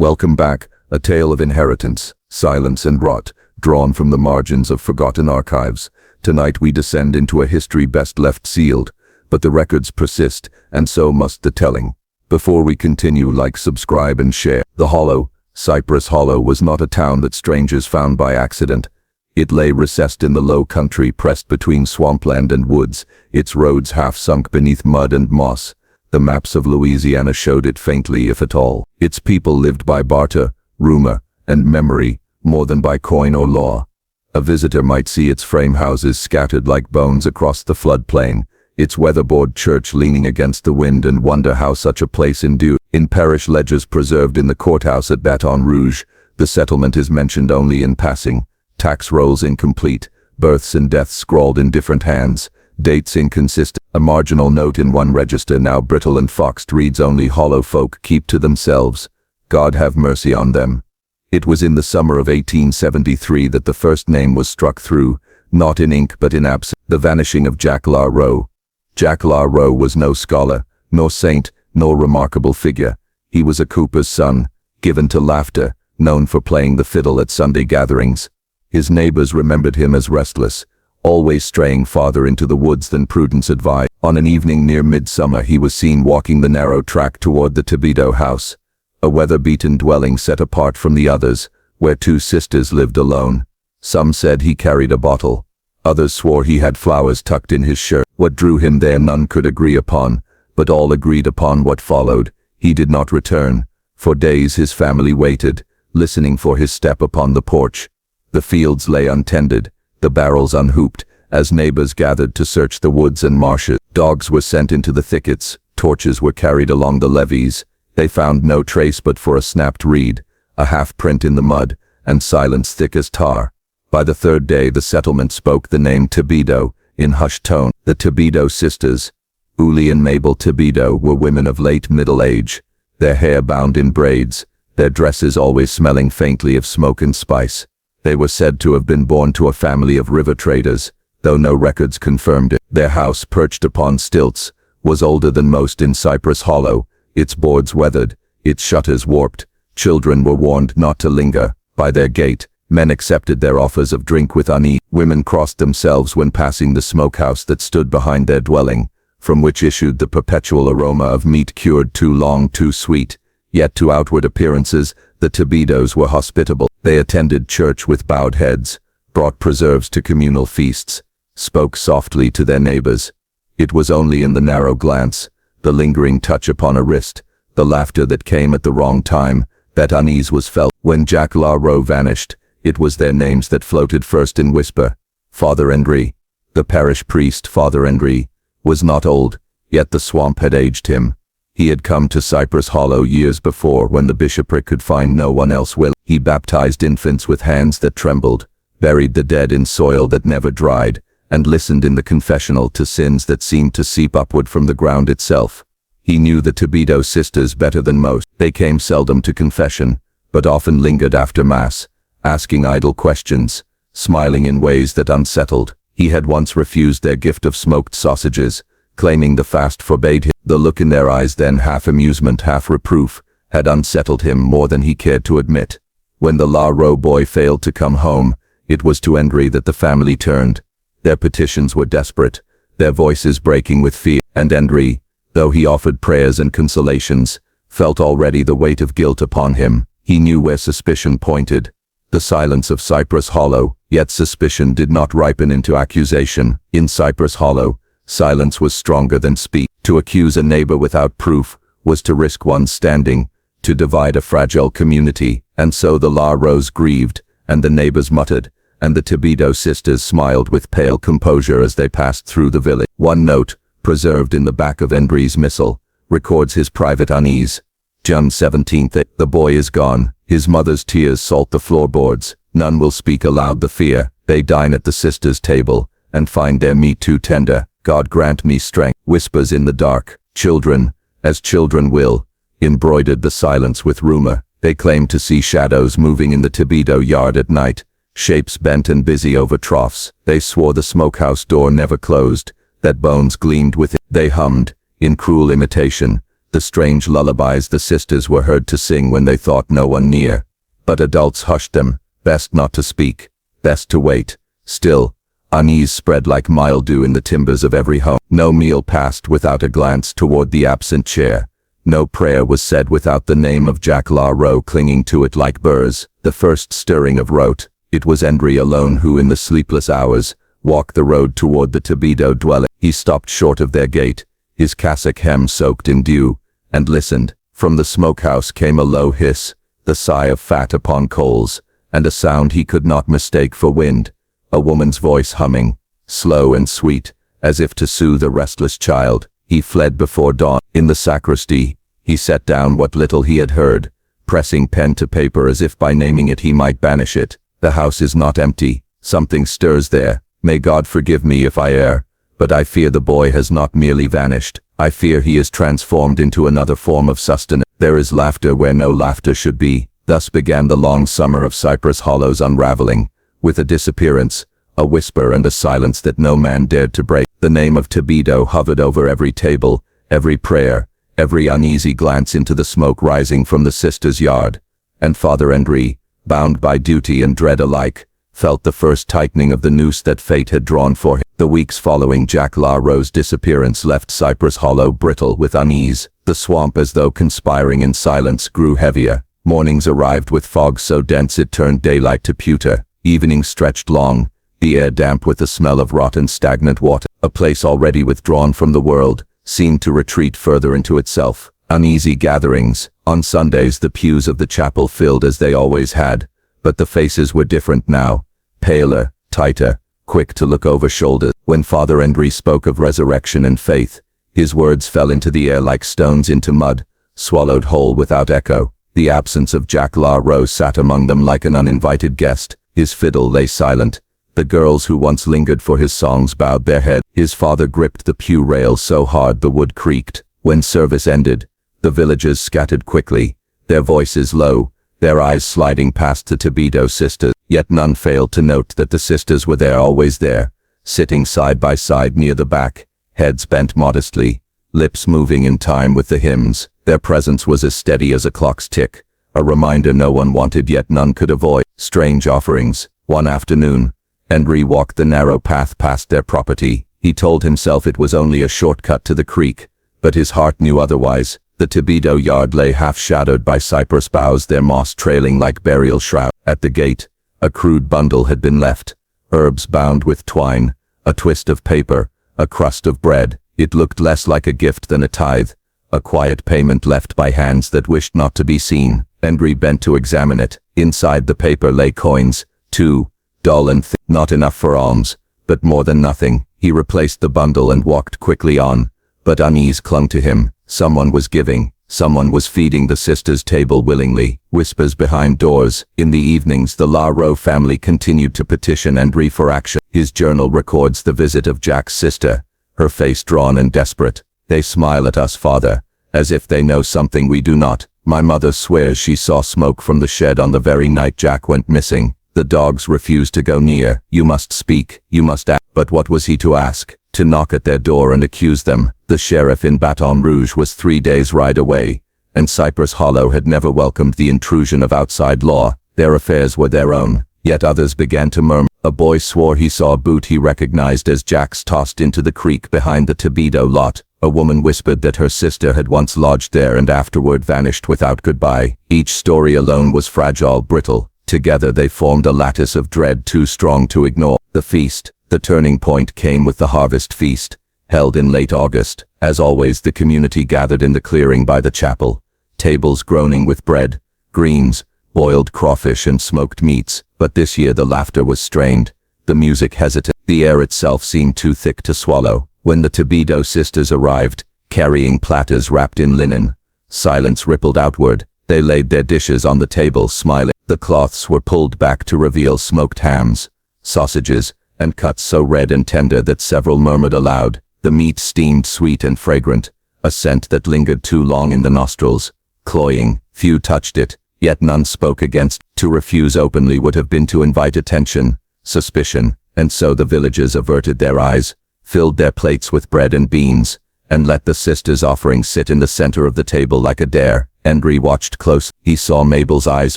Welcome back, a tale of inheritance, silence and rot, drawn from the margins of forgotten archives. Tonight we descend into a history best left sealed, but the records persist, and so must the telling. Before we continue, like, subscribe and share. The Hollow, Cypress Hollow, was not a town that strangers found by accident. It lay recessed in the low country, pressed between swampland and woods, its roads half sunk beneath mud and moss. The maps of Louisiana showed it faintly, if at all. Its people lived by barter, rumor, and memory, more than by coin or law. A visitor might see its frame houses scattered like bones across the floodplain, its weatherboard church leaning against the wind, and wonder how such a place endured. In parish ledgers preserved in the courthouse at Baton Rouge, the settlement is mentioned only in passing, tax rolls incomplete, births and deaths scrawled in different hands, dates inconsistent. A marginal note in one register, now brittle and foxed, reads only, "Hollow folk keep to themselves. God have mercy on them." It was in the summer of 1873 that the first name was struck through, not in ink but in absence: the vanishing of Jack La Rowe. Jack La Rowe was no scholar, nor saint, nor remarkable figure. He was a cooper's son, given to laughter, known for playing the fiddle at Sunday gatherings. His neighbors remembered him as restless, always straying farther into the woods than prudence advised. On an evening near midsummer he was seen walking the narrow track toward the Thibodeau house, a weather-beaten dwelling set apart from the others, where two sisters lived alone. Some said he carried a bottle. Others swore he had flowers tucked in his shirt. What drew him there none could agree upon, but all agreed upon what followed. He did not return. For days his family waited, listening for his step upon the porch. The fields lay untended, the barrels unhooped, as neighbors gathered to search the woods and marshes. Dogs were sent into the thickets, torches were carried along the levees. They found no trace but for a snapped reed, a half-print in the mud, and silence thick as tar. By the third day the settlement spoke the name Thibodeau, in hushed tone. The Thibodeau sisters, Uli and Mabel Thibodeau, were women of late middle age, their hair bound in braids, their dresses always smelling faintly of smoke and spice. They were said to have been born to a family of river traders, though no records confirmed it. Their house, perched upon stilts, was older than most in Cypress Hollow, its boards weathered, its shutters warped. Children were warned not to linger by their gate. Men accepted their offers of drink with unease. Women crossed themselves when passing the smokehouse that stood behind their dwelling, from which issued the perpetual aroma of meat cured too long, too sweet. Yet to outward appearances, the Thibodeaus were hospitable. They attended church with bowed heads, brought preserves to communal feasts, spoke softly to their neighbors. It was only in the narrow glance, the lingering touch upon a wrist, the laughter that came at the wrong time, that unease was felt. When Jack La Rowe vanished, it was their names that floated first in whisper. Father Henry, the parish priest. Father Henry was not old, yet the swamp had aged him. He had come to Cypress Hollow years before, when the bishopric could find no one else willing. He baptized infants with hands that trembled, buried the dead in soil that never dried, and listened in the confessional to sins that seemed to seep upward from the ground itself. He knew the Thibodeau sisters better than most. They came seldom to confession, but often lingered after Mass, asking idle questions, smiling in ways that unsettled. He had once refused their gift of smoked sausages, claiming the fast forbade him. The look in their eyes, then half amusement, half reproof, had unsettled him more than he cared to admit. When the La Rowe boy failed to come home, it was to Henry that the family turned. Their petitions were desperate, their voices breaking with fear, and Henry, though he offered prayers and consolations, felt already the weight of guilt upon him. He knew where suspicion pointed, the silence of Cypress Hollow, yet suspicion did not ripen into accusation. In Cypress Hollow, silence was stronger than speech. To accuse a neighbor without proof was to risk one's standing, to divide a fragile community. And so the La Rowes grieved, and the neighbors muttered, and the Thibodeau sisters smiled with pale composure as they passed through the village. One note, preserved in the back of Henry's missal, records his private unease. June 17th. The boy is gone. His mother's tears salt the floorboards. None will speak aloud the fear. They dine at the sisters' table, and find their meat too tender. God grant me strength. Whispers in the dark. Children, as children will, embroidered the silence with rumor. They claimed to see shadows moving in the Thibodeau yard at night, shapes bent and busy over troughs. They swore the smokehouse door never closed, that bones gleamed within. They hummed, in cruel imitation, the strange lullabies the sisters were heard to sing when they thought no one near. But adults hushed them, best not to speak, best to wait. Still, unease spread like mildew in the timbers of every home. No meal passed without a glance toward the absent chair. No prayer was said without the name of Jack Rowe clinging to it like burrs. The first stirring of wrote. It was Henry alone who, in the sleepless hours, walked the road toward the Tobido dwelling. He stopped short of their gate, his cassock hem soaked in dew, and listened. From the smokehouse came a low hiss, the sigh of fat upon coals, and a sound he could not mistake for wind. A woman's voice humming, slow and sweet, as if to soothe a restless child. He fled before dawn. In the sacristy, he set down what little he had heard, pressing pen to paper as if by naming it he might banish it. The house is not empty. Something stirs there. May God forgive me if I err, but I fear the boy has not merely vanished. I fear he is transformed into another form of sustenance. There is laughter where no laughter should be. Thus began the long summer of Cypress Hollow's unraveling, with a disappearance, a whisper and a silence that no man dared to break. The name of Tobido hovered over every table, every prayer, every uneasy glance into the smoke rising from the sisters' yard. And Father Henry, bound by duty and dread alike, felt the first tightening of the noose that fate had drawn for him. The weeks following Jack Rowe's disappearance left Cypress Hollow brittle with unease. The swamp, as though conspiring in silence, grew heavier. Mornings arrived with fog so dense it turned daylight to pewter. Evenings stretched long, the air damp with the smell of rotten stagnant water. A place already withdrawn from the world seemed to retreat further into itself. Uneasy gatherings. On Sundays the pews of the chapel filled as they always had, but the faces were different now, paler, tighter, quick to look over shoulders. When Father Henry spoke of resurrection and faith, his words fell into the air like stones into mud, swallowed whole without echo. The absence of Jack Rowe sat among them like an uninvited guest. His fiddle lay silent. The girls who once lingered for his songs bowed their heads. His father gripped the pew rail so hard the wood creaked. When service ended, the villagers scattered quickly, their voices low, their eyes sliding past the Tobido sisters. Yet none failed to note that the sisters were there, always there, sitting side by side near the back, heads bent modestly, lips moving in time with the hymns. Their presence was as steady as a clock's tick, a reminder no one wanted yet none could avoid. Strange offerings. One afternoon, Henry walked the narrow path past their property. He told himself it was only a shortcut to the creek, but his heart knew otherwise. The Tobido yard lay half-shadowed by cypress boughs, their moss trailing like burial shrouds. At the gate, a crude bundle had been left, herbs bound with twine, a twist of paper, a crust of bread. It looked less like a gift than a tithe, a quiet payment left by hands that wished not to be seen. Henry bent to examine it. Inside the paper lay coins, too, dull and thick, not enough for alms, but more than nothing. He replaced the bundle and walked quickly on, but unease clung to him. Someone was giving, someone was feeding the sisters' table willingly. Whispers behind doors. In the evenings the Rowe family continued to petition Henry for action. His journal records the visit of Jack's sister, her face drawn and desperate. "They smile at us, father, as if they know something we do not. My mother swears she saw smoke from the shed on the very night Jack went missing. The dogs refuse to go near. You must speak, you must ask." But what was he to ask? To knock at their door and accuse them? The sheriff in Baton Rouge was 3 days' ride away, and Cypress Hollow had never welcomed the intrusion of outside law. Their affairs were their own. Yet others began to murmur. A boy swore he saw a boot he recognized as Jack's tossed into the creek behind the Tobido lot. A woman whispered that her sister had once lodged there and afterward vanished without goodbye. Each story alone was fragile, brittle. Together they formed a lattice of dread too strong to ignore. The feast, the turning point, came with the harvest feast, held in late August. As always, the community gathered in the clearing by the chapel, tables groaning with bread, greens, boiled crawfish and smoked meats. But this year the laughter was strained, the music hesitant, the air itself seemed too thick to swallow. When the Tobido sisters arrived, carrying platters wrapped in linen, silence rippled outward. They laid their dishes on the table, smiling. The cloths were pulled back to reveal smoked hams, sausages, and cuts so red and tender that several murmured aloud. The meat steamed sweet and fragrant, a scent that lingered too long in the nostrils. Cloying, few touched it, yet none spoke against. To refuse openly would have been to invite attention, suspicion, and so the villagers averted their eyes, filled their plates with bread and beans, and let the sisters' offering sit in the center of the table like a dare. Hendry watched close. He saw Mabel's eyes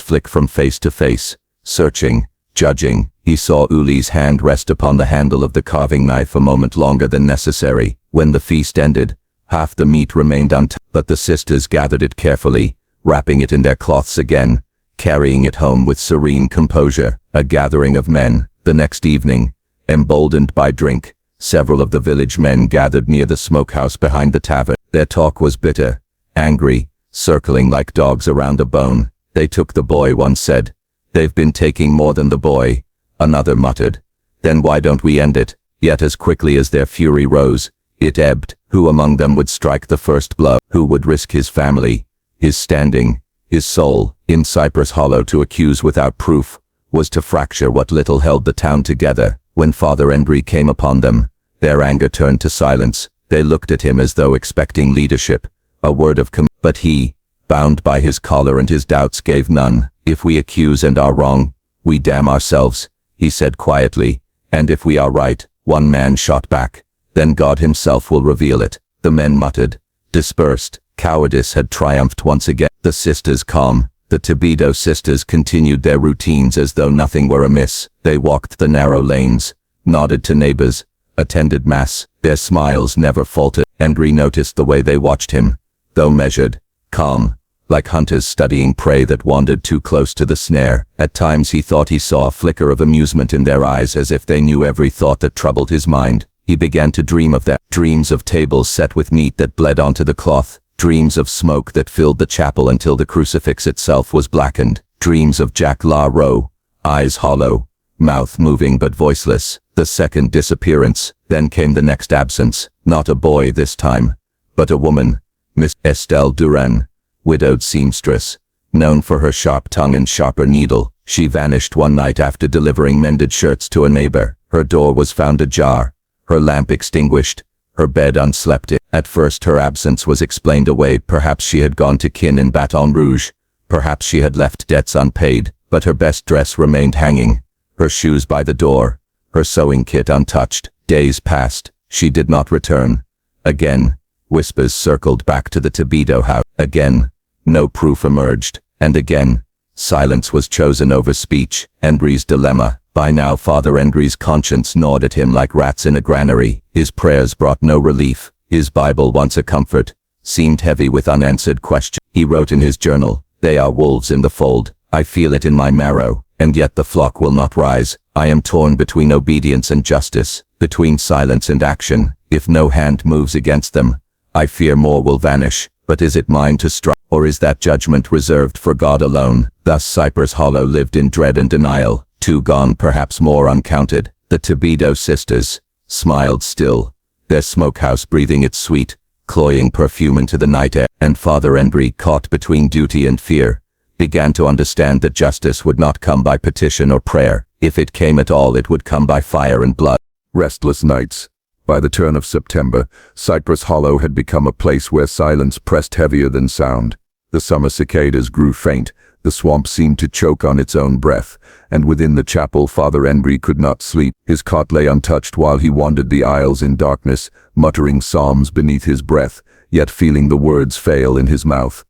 flick from face to face, searching, judging. He saw Uli's hand rest upon the handle of the carving knife a moment longer than necessary. When the feast ended, half the meat remained untouched, but the sisters gathered it carefully, wrapping it in their cloths again, carrying it home with serene composure. A gathering of men. The next evening, emboldened by drink, several of the village men gathered near the smokehouse behind the tavern. Their talk was bitter, angry, circling like dogs around a bone. They took the boy, one said. They've been taking more than the boy, another muttered. Then why don't we end it? Yet as quickly as their fury rose, it ebbed. Who among them would strike the first blow? Who would risk his family, his standing, his soul, in Cypress Hollow? To accuse without proof was to fracture what little held the town together. When Father Hendry came upon them, their anger turned to silence. They looked at him as though expecting leadership, a word of command. But he, bound by his collar and his doubts, gave none. If we accuse and are wrong, we damn ourselves, he said quietly. And if we are right, one man shot back, then God himself will reveal it. The men muttered, dispersed. Cowardice had triumphed once again. The sisters calm. The Tibido sisters continued their routines as though nothing were amiss. They walked the narrow lanes, nodded to neighbors, attended mass. Their smiles never faltered. Hendry noticed the way they watched him, though measured, calm, like hunters studying prey that wandered too close to the snare. At times he thought he saw a flicker of amusement in their eyes, as if they knew every thought that troubled his mind. He began to dream of them, dreams of tables set with meat that bled onto the cloth, dreams of smoke that filled the chapel until the crucifix itself was blackened, dreams of Jack La Rowe, eyes hollow, mouth moving but voiceless. The second disappearance. Then came the next absence. Not a boy this time, but a woman, Miss Estelle Duran, widowed seamstress, known for her sharp tongue and sharper needle. She vanished one night after delivering mended shirts to a neighbor. Her door was found ajar, her lamp extinguished, her bed unslept in. At first her absence was explained away. Perhaps she had gone to kin in Baton Rouge, perhaps she had left debts unpaid, but her best dress remained hanging, her shoes by the door, her sewing kit untouched. Days passed, she did not return. Again, whispers circled back to the Tibido house. Again, no proof emerged. And again, silence was chosen over speech. Hendry's dilemma. By now Father Hendry's conscience gnawed at him like rats in a granary. His prayers brought no relief. His Bible, once a comfort, seemed heavy with unanswered questions. He wrote in his journal, "They are wolves in the fold. I feel it in my marrow, and yet the flock will not rise. I am torn between obedience and justice, between silence and action. If no hand moves against them, I fear more will vanish. But is it mine to strike, or is that judgment reserved for God alone?" Thus Cypress Hollow lived in dread and denial. 2 gone, perhaps more uncounted. The Tibido sisters smiled still, their smokehouse breathing its sweet, cloying perfume into the night air. And Father Hendry, caught between duty and fear, began to understand that justice would not come by petition or prayer. If it came at all, it would come by fire and blood. Restless nights. By the turn of September, Cypress Hollow had become a place where silence pressed heavier than sound. The summer cicadas grew faint, the swamp seemed to choke on its own breath, and within the chapel Father Hendry could not sleep. His cot lay untouched while he wandered the aisles in darkness, muttering psalms beneath his breath, yet feeling the words fail in his mouth.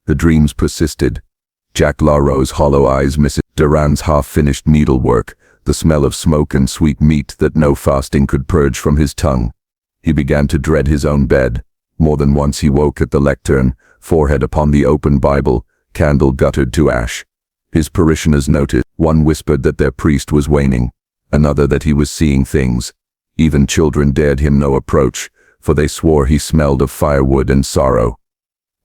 The dreams persisted. Jack La Rowe's hollow eyes missing Duran's half-finished needlework, the smell of smoke and sweet meat that no fasting could purge from his tongue. He began to dread his own bed. More than once he woke at the lectern, forehead upon the open Bible, candle guttered to ash. His parishioners noticed. One whispered that their priest was waning, another that he was seeing things. Even children dared him no approach, for they swore he smelled of firewood and sorrow.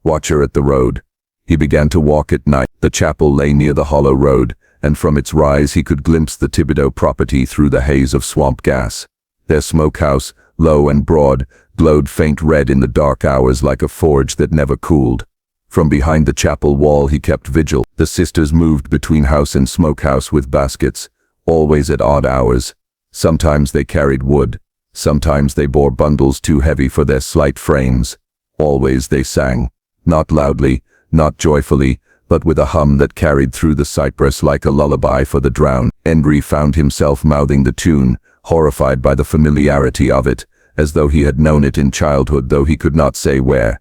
Watcher at the road. He began to walk at night. The chapel lay near the hollow road, and from its rise he could glimpse the Tibido property through the haze of swamp gas. Their smokehouse, low and broad, glowed faint red in the dark hours like a forge that never cooled. From behind the chapel wall he kept vigil. The sisters moved between house and smokehouse with baskets, always at odd hours. Sometimes they carried wood, sometimes they bore bundles too heavy for their slight frames. Always they sang, not loudly, not joyfully, but with a hum that carried through the cypress like a lullaby for the drowned. Hendry found himself mouthing the tune, horrified by the familiarity of it, as though he had known it in childhood, though he could not say where.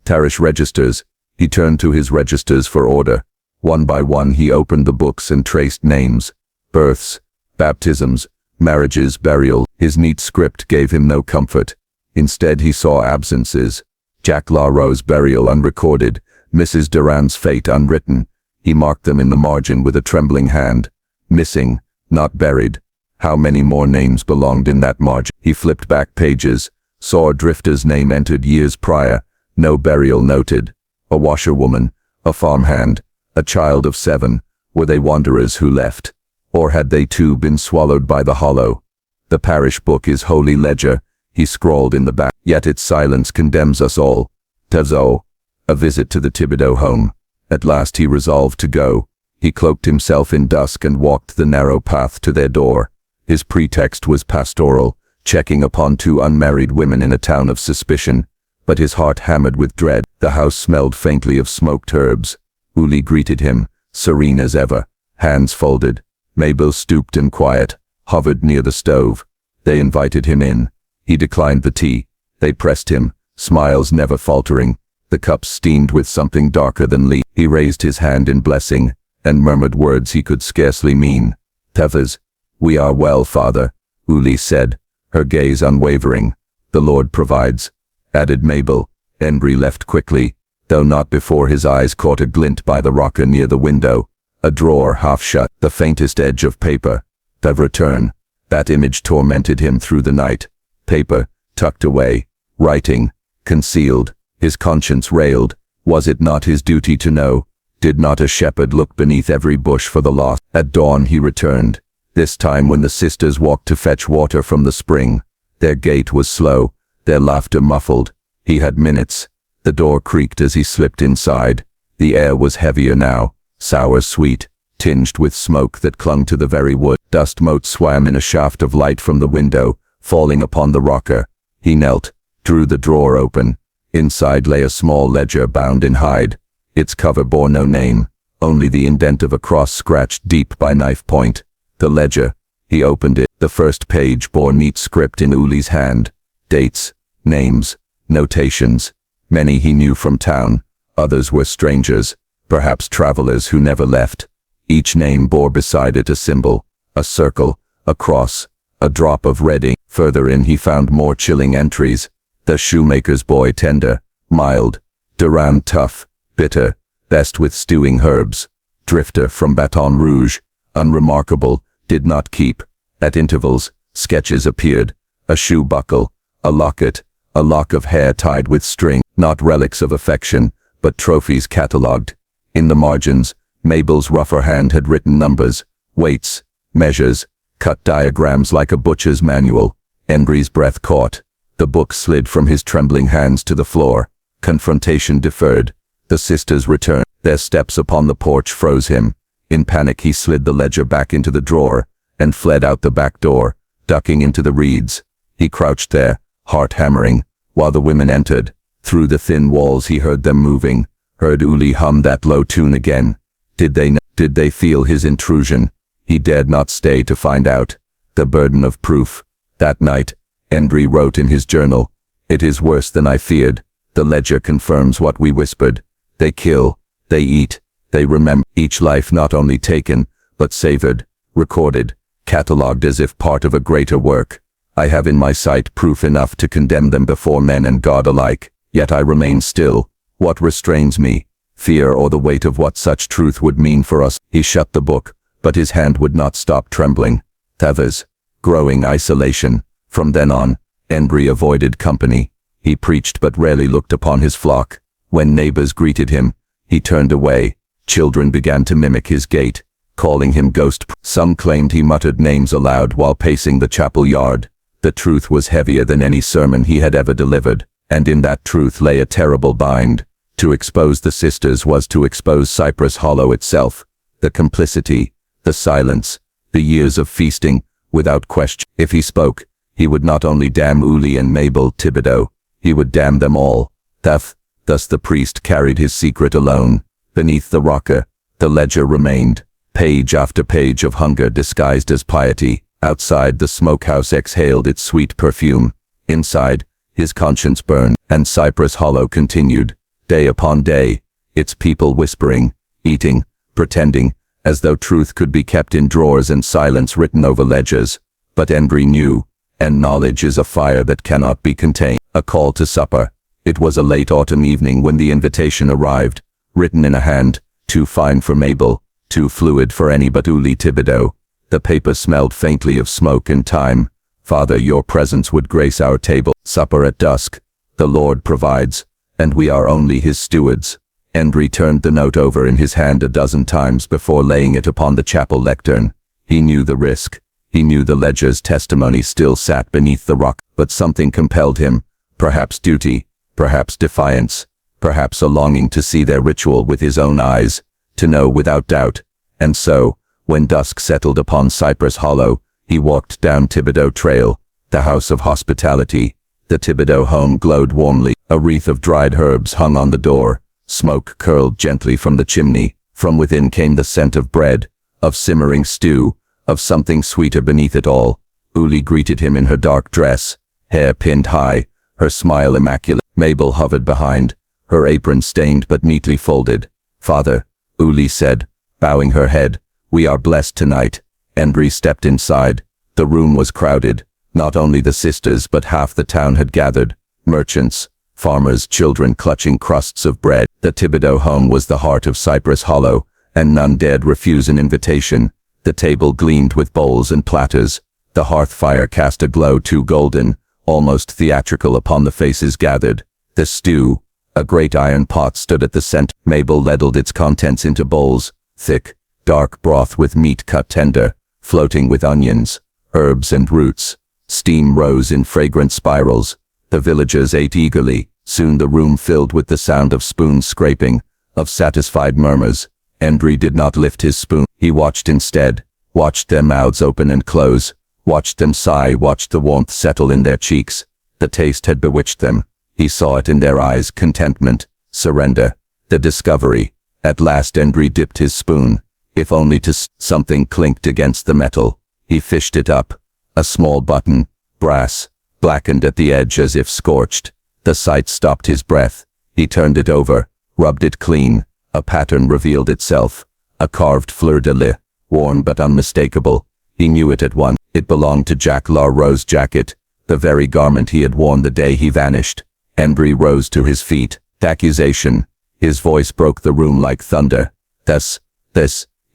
Tarish registers. He turned to his registers for order. One by one he opened the books and traced names, births, baptisms, marriages, burial. His neat script gave him no comfort. Instead he saw absences. Jack LaRoe's burial unrecorded, Mrs. Durand's fate unwritten. He marked them in the margin with a trembling hand. Missing, not buried. How many more names belonged in that margin? He flipped back pages, saw a drifter's name entered years prior, no burial noted. A washerwoman, a farmhand, a child of 7. Were they wanderers who left? Or had they too been swallowed by the hollow? The parish book is holy ledger, he scrawled in the back, yet its silence condemns us all. Tazo. A visit to the Thibodeau home. At last he resolved to go. He cloaked himself in dusk and walked the narrow path to their door. His pretext was pastoral, checking upon 2 unmarried women in a town of suspicion, but his heart hammered with dread. The house smelled faintly of smoked herbs. Uli greeted him, serene as ever, hands folded. Mabel, stooped and quiet, hovered near the stove. They invited him in. He declined the tea. They pressed him, smiles never faltering. The cups steamed with something darker than leaf. He raised his hand in blessing, and murmured words he could scarcely mean. Tevez. We are well, Father, Uli said, her gaze unwavering. The Lord provides, added Mabel. Embry left quickly, though not before his eyes caught a glint by the rocker near the window. A drawer half shut, the faintest edge of paper. The return. That image tormented him through the night. Paper, tucked away, writing, concealed. His conscience railed. Was it not his duty to know? Did not a shepherd look beneath every bush for the lost? At dawn he returned, this time when the sisters walked to fetch water from the spring. Their gait was slow, their laughter muffled. He had minutes. The door creaked as he slipped inside. The air was heavier now, sour sweet, tinged with smoke that clung to the very wood. Dust motes swam in a shaft of light from the window, falling upon the rocker. He knelt, drew the drawer open. Inside lay a small ledger bound in hide. Its cover bore no name, only the indent of a cross scratched deep by knife point. The ledger. He opened it. The first page bore neat script in Uli's hand. Dates, names, notations. Many he knew from town. Others were strangers, perhaps travelers who never left. Each name bore beside it a symbol, a circle, a cross, a drop of red ink. Further in he found more chilling entries. The shoemaker's boy tender, mild. Durand tough, bitter, best with stewing herbs. Drifter from Baton Rouge, unremarkable, did not keep. At intervals, sketches appeared. A shoe buckle, a locket, a lock of hair tied with string. Not relics of affection, but trophies catalogued. In the margins, Mabel's rougher hand had written numbers, weights, measures, cut diagrams like a butcher's manual. Embry's breath caught. The book slid from his trembling hands to the floor. Confrontation deferred. The sisters returned. Their steps upon the porch froze him. In panic he slid the ledger back into the drawer, and fled out the back door, ducking into the reeds. He crouched there, heart hammering, while the women entered. Through the thin walls he heard them moving, heard Uli hum that low tune again. Did they feel his intrusion? He dared not stay to find out. The burden of proof. That night, Embry wrote in his journal, "It is worse than I feared. The ledger confirms what we whispered. They kill, they eat, they remember. Each life not only taken, but savored, recorded, catalogued as if part of a greater work. I have in my sight proof enough to condemn them before men and God alike. Yet I remain still. What restrains me? Fear or the weight of what such truth would mean for us?" He shut the book, but his hand would not stop trembling. Tevez. Growing isolation. From then on, Embry avoided company. He preached but rarely looked upon his flock. When neighbors greeted him, he turned away. Children began to mimic his gait, calling him ghost. Some claimed he muttered names aloud while pacing the chapel yard. The truth was heavier than any sermon he had ever delivered, and in that truth lay a terrible bind. To expose the sisters was to expose Cypress Hollow itself. The complicity, the silence, the years of feasting, without question. If he spoke, he would not only damn Uli and Mabel Thibodeau, he would damn them all. Thus the priest carried his secret alone. Beneath the rocker, the ledger remained, page after page of hunger disguised as piety. Outside, the smokehouse exhaled its sweet perfume. Inside, his conscience burned, and Cypress Hollow continued, day upon day, its people whispering, eating, pretending, as though truth could be kept in drawers and silence written over ledgers. But Embry knew, and knowledge is a fire that cannot be contained. A call to supper. It was a late autumn evening when the invitation arrived, written in a hand, too fine for Mabel, too fluid for any but Uli Thibodeau. The paper smelled faintly of smoke and time. Father, your presence would grace our table. Supper at dusk. The Lord provides, and we are only his stewards. Embry turned the note over in his hand a dozen times before laying it upon the chapel lectern. He knew the risk. He knew the ledger's testimony still sat beneath the rock, but something compelled him, perhaps duty, perhaps defiance, perhaps a longing to see their ritual with his own eyes, to know without doubt. And so, when dusk settled upon Cypress Hollow, he walked down Thibodeau Trail, the house of hospitality. The Thibodeau home glowed warmly. A wreath of dried herbs hung on the door. Smoke curled gently from the chimney. From within came the scent of bread, of simmering stew, of something sweeter beneath it all. Uli greeted him in her dark dress, hair pinned high, her smile immaculate. Mabel hovered behind, her apron stained but neatly folded. Father, Uli said, bowing her head, we are blessed tonight. Embry stepped inside. The room was crowded. Not only the sisters but half the town had gathered. Merchants, farmers, children clutching crusts of bread. The Thibodeau home was the heart of Cypress Hollow, and none dared refuse an invitation. The table gleamed with bowls and platters. The hearth fire cast a glow too golden, almost theatrical upon the faces gathered. The stew, a great iron pot, stood at the center. Mabel ladled its contents into bowls, thick, dark broth with meat cut tender, floating with onions, herbs and roots. Steam rose in fragrant spirals. The villagers ate eagerly. Soon the room filled with the sound of spoons scraping, of satisfied murmurs. Embry did not lift his spoon. He watched instead, watched their mouths open and close, watched them sigh, watched the warmth settle in their cheeks. The taste had bewitched them. He saw it in their eyes, contentment, surrender, the discovery. At last Embry dipped his spoon, if only to something clinked against the metal. He fished it up. A small button, brass, blackened at the edge as if scorched. The sight stopped his breath. He turned it over, rubbed it clean. A pattern revealed itself. A carved fleur-de-lis, worn but unmistakable. He knew it at once. It belonged to Jack Larro's jacket, the very garment he had worn the day he vanished. Embry rose to his feet. Accusation. His voice broke the room like thunder. This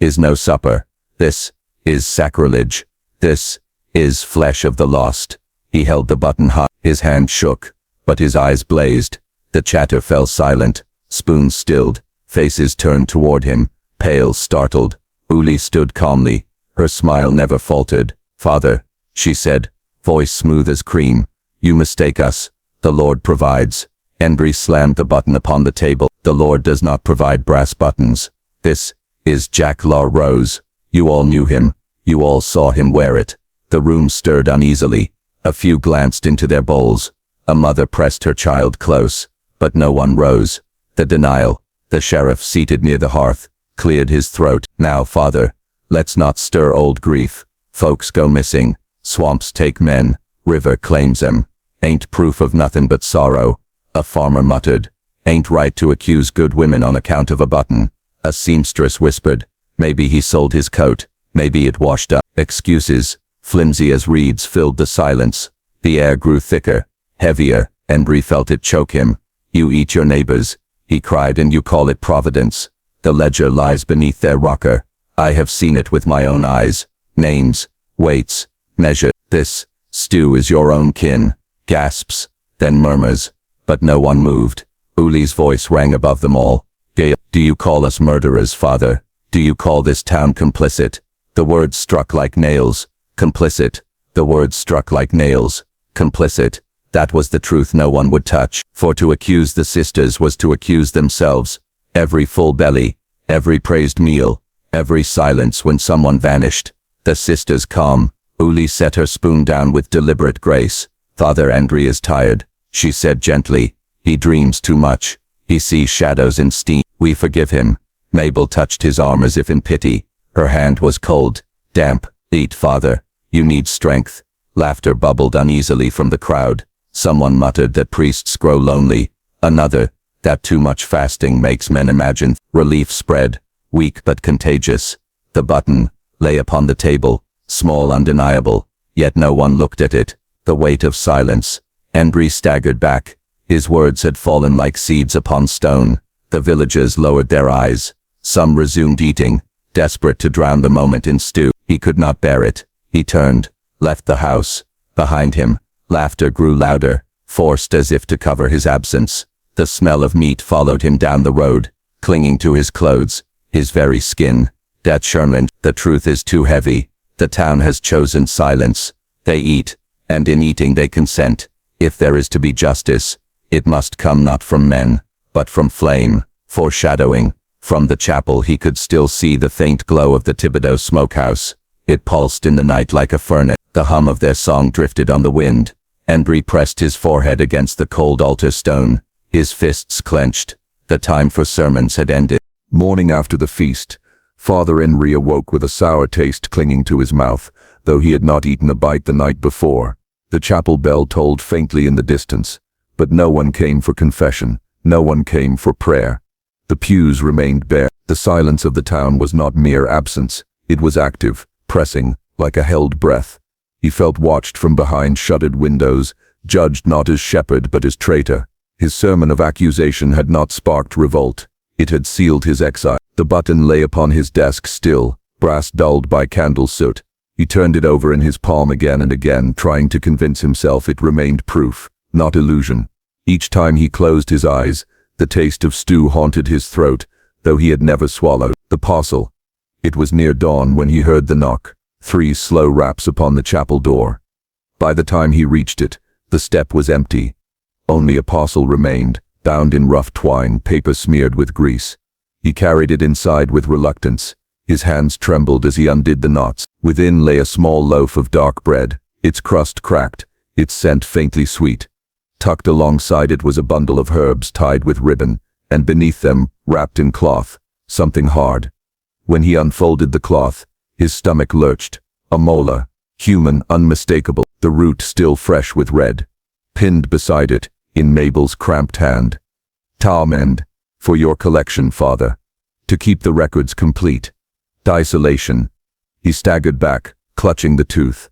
is no supper. This is sacrilege. This is flesh of the lost. He held the button high. His hand shook, but his eyes blazed. The chatter fell silent. Spoons stilled. Faces turned toward him, pale, startled. Uli stood calmly. Her smile never faltered. Father, she said, voice smooth as cream, you mistake us. The Lord provides. Embry slammed the button upon the table. The Lord does not provide brass buttons. This is Jack Larro's. You all knew him. You all saw him wear it. The room stirred uneasily. A few glanced into their bowls. A mother pressed her child close, but no one rose. The denial. The sheriff, seated near the hearth, cleared his throat. Now, Father, let's not stir old grief. Folks go missing. Swamps take men. River claims them. Ain't proof of nothing but sorrow. A farmer muttered. Ain't right to accuse good women on account of a button. A seamstress whispered. Maybe he sold his coat. Maybe it washed up. Excuses, flimsy as reeds, filled the silence. The air grew thicker, heavier. Embry felt it choke him. You eat your neighbors, he cried, and you call it providence. The ledger lies beneath their rocker. I have seen it with my own eyes. Names, weights, measure. This stew is your own kin. Gasps, then murmurs. But no one moved. Uli's voice rang above them all. Do you call us murderers, Father? Do you call this town complicit? The words struck like nails. Complicit. The words struck like nails. Complicit. That was the truth no one would touch. For to accuse the sisters was to accuse themselves. Every full belly, every praised meal, every silence when someone vanished. The sisters calm. Uli set her spoon down with deliberate grace. Father, Embry is tired, she said gently. He dreams too much. He sees shadows in steam. We forgive him. Mabel touched his arm as if in pity. Her hand was cold, damp. Eat, Father. You need strength. Laughter bubbled uneasily from the crowd. Someone muttered that priests grow lonely. Another, that too much fasting makes men imagine. Relief spread, weak but contagious. The button lay upon the table, small, undeniable, yet no one looked at it. The weight of silence. Embry staggered back. His words had fallen like seeds upon stone. The villagers lowered their eyes. Some resumed eating, desperate to drown the moment in stew. He could not bear it. He turned, left the house. Behind him, laughter grew louder, forced as if to cover his absence. The smell of meat followed him down the road, clinging to his clothes, his very skin. Dad Sherman, the truth is too heavy. The town has chosen silence. They eat, and in eating they consent. If there is to be justice, it must come not from men, but from flame. Foreshadowing. From the chapel he could still see the faint glow of the Thibodeau smokehouse. It pulsed in the night like a furnace. The hum of their song drifted on the wind. Embry pressed his forehead against the cold altar stone, his fists clenched. The time for sermons had ended. Morning after the feast, Father Henry awoke with a sour taste clinging to his mouth, though he had not eaten a bite the night before. The chapel bell tolled faintly in the distance, but no one came for confession, no one came for prayer. The pews remained bare. The silence of the town was not mere absence, it was active, pressing, like a held breath. He felt watched from behind shuttered windows, judged not as shepherd but as traitor. His sermon of accusation had not sparked revolt, it had sealed his exile. The button lay upon his desk still, brass dulled by candle soot. He turned it over in his palm again and again, trying to convince himself it remained proof, not illusion. Each time he closed his eyes, the taste of stew haunted his throat, though he had never swallowed. The parcel. It was near dawn when he heard the knock, 3 slow raps upon the chapel door. By the time he reached it, the step was empty. Only a parcel remained, bound in rough twine, paper smeared with grease. He carried it inside with reluctance. His hands trembled as he undid the knots. Within lay a small loaf of dark bread, its crust cracked, its scent faintly sweet. Tucked alongside it was a bundle of herbs tied with ribbon, and beneath them, wrapped in cloth, something hard. When he unfolded the cloth, his stomach lurched. A molar, human, unmistakable, the root still fresh with red. Pinned beside it, in Mabel's cramped hand. "Tarmend, for your collection, Father. To keep the records complete." Isolation. He staggered back, clutching the tooth.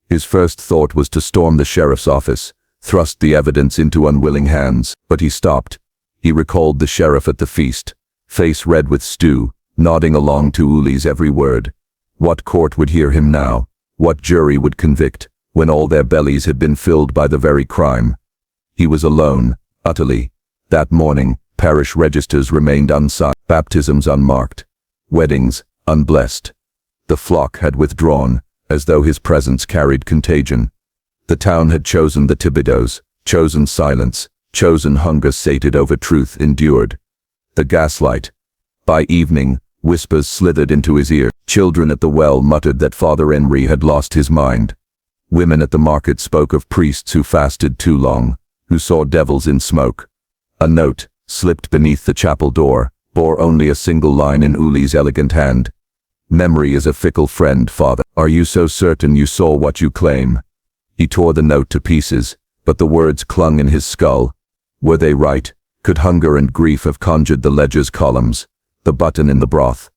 His first thought was to storm the sheriff's office, thrust the evidence into unwilling hands, but he stopped. He recalled the sheriff at the feast, face red with stew, nodding along to Uli's every word. What court would hear him now? What jury would convict, when all their bellies had been filled by the very crime? He was alone, utterly. That morning, parish registers remained unsigned, baptisms unmarked, weddings unblessed. The flock had withdrawn, as though his presence carried contagion. The town had chosen the Thibodeaus, chosen silence, chosen hunger sated over truth endured. The gaslight. By evening, whispers slithered into his ear. Children at the well muttered that Father Henry had lost his mind. Women at the market spoke of priests who fasted too long, who saw devils in smoke. A note, slipped beneath the chapel door, bore only a single line in Uli's elegant hand. "Memory is a fickle friend, Father. Are you so certain you saw what you claim?" He tore the note to pieces, but the words clung in his skull. Were they right? Could hunger and grief have conjured the ledger's columns, the button in the broth?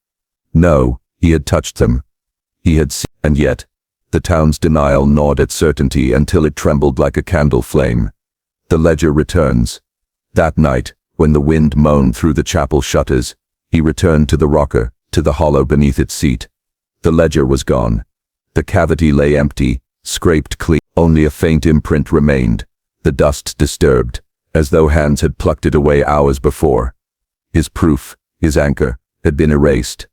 No, he had touched them. He had seen, and yet, the town's denial gnawed at certainty until it trembled like a candle flame. The ledger returns. That night, when the wind moaned through the chapel shutters, he returned to the rocker, to the hollow beneath its seat. The ledger was gone. The cavity lay empty, scraped clean. Only a faint imprint remained, the dust disturbed, as though hands had plucked it away hours before. His proof, his anchor, had been erased.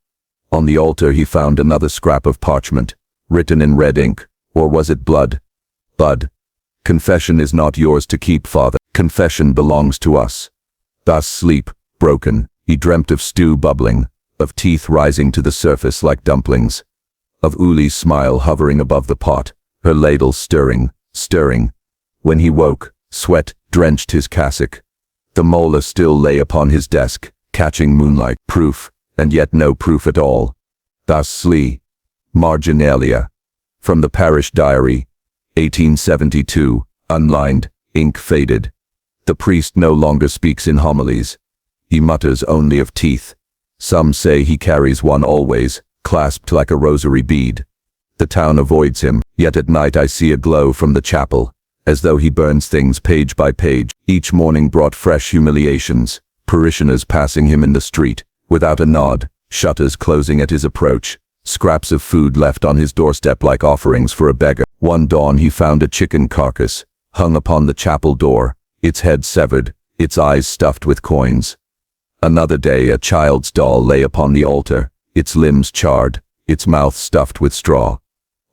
On the altar he found another scrap of parchment, written in red ink, or was it blood? Bud. "Confession is not yours to keep, Father. Confession belongs to us." Thus sleep, broken, he dreamt of stew bubbling, of teeth rising to the surface like dumplings, of Uli's smile hovering above the pot, her ladle stirring. When he woke, sweat drenched his cassock. The molar still lay upon his desk, catching moonlight. Proof, and yet no proof at all. Thus Slee. Marginalia. From the parish diary, 1872, unlined, Ink faded. The priest no longer speaks in homilies. He mutters only of teeth. Some say he carries one always, clasped like a rosary bead. The town avoids him, yet at night I see a glow from the chapel, as though he burns things page by page. Each morning brought fresh humiliations, parishioners passing him in the street, without a nod, shutters closing at his approach, scraps of food left on his doorstep like offerings for a beggar. One dawn he found a chicken carcass, hung upon the chapel door, its head severed, its eyes stuffed with coins. Another day a child's doll lay upon the altar, its limbs charred, its mouth stuffed with straw.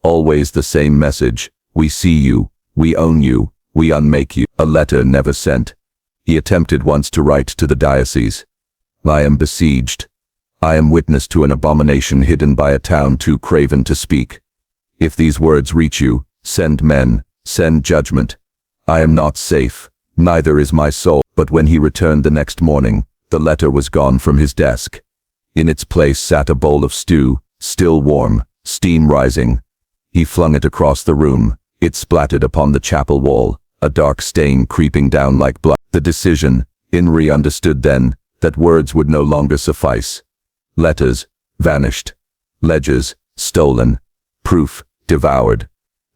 Always the same message: we see you, we own you, we unmake you. A letter never sent. He attempted once to write to the diocese. I am besieged. I am witness to an abomination hidden by a town too craven to speak. If these words reach you, send men, send judgment. I am not safe, neither is my soul. But when he returned the next morning, the letter was gone from his desk. In its place sat a bowl of stew, still warm, steam rising. He flung it across the room. It splattered upon the chapel wall, a dark stain creeping down like blood. The decision, Henry understood then, that words would no longer suffice. Letters, vanished. Ledgers, stolen. Proof, devoured.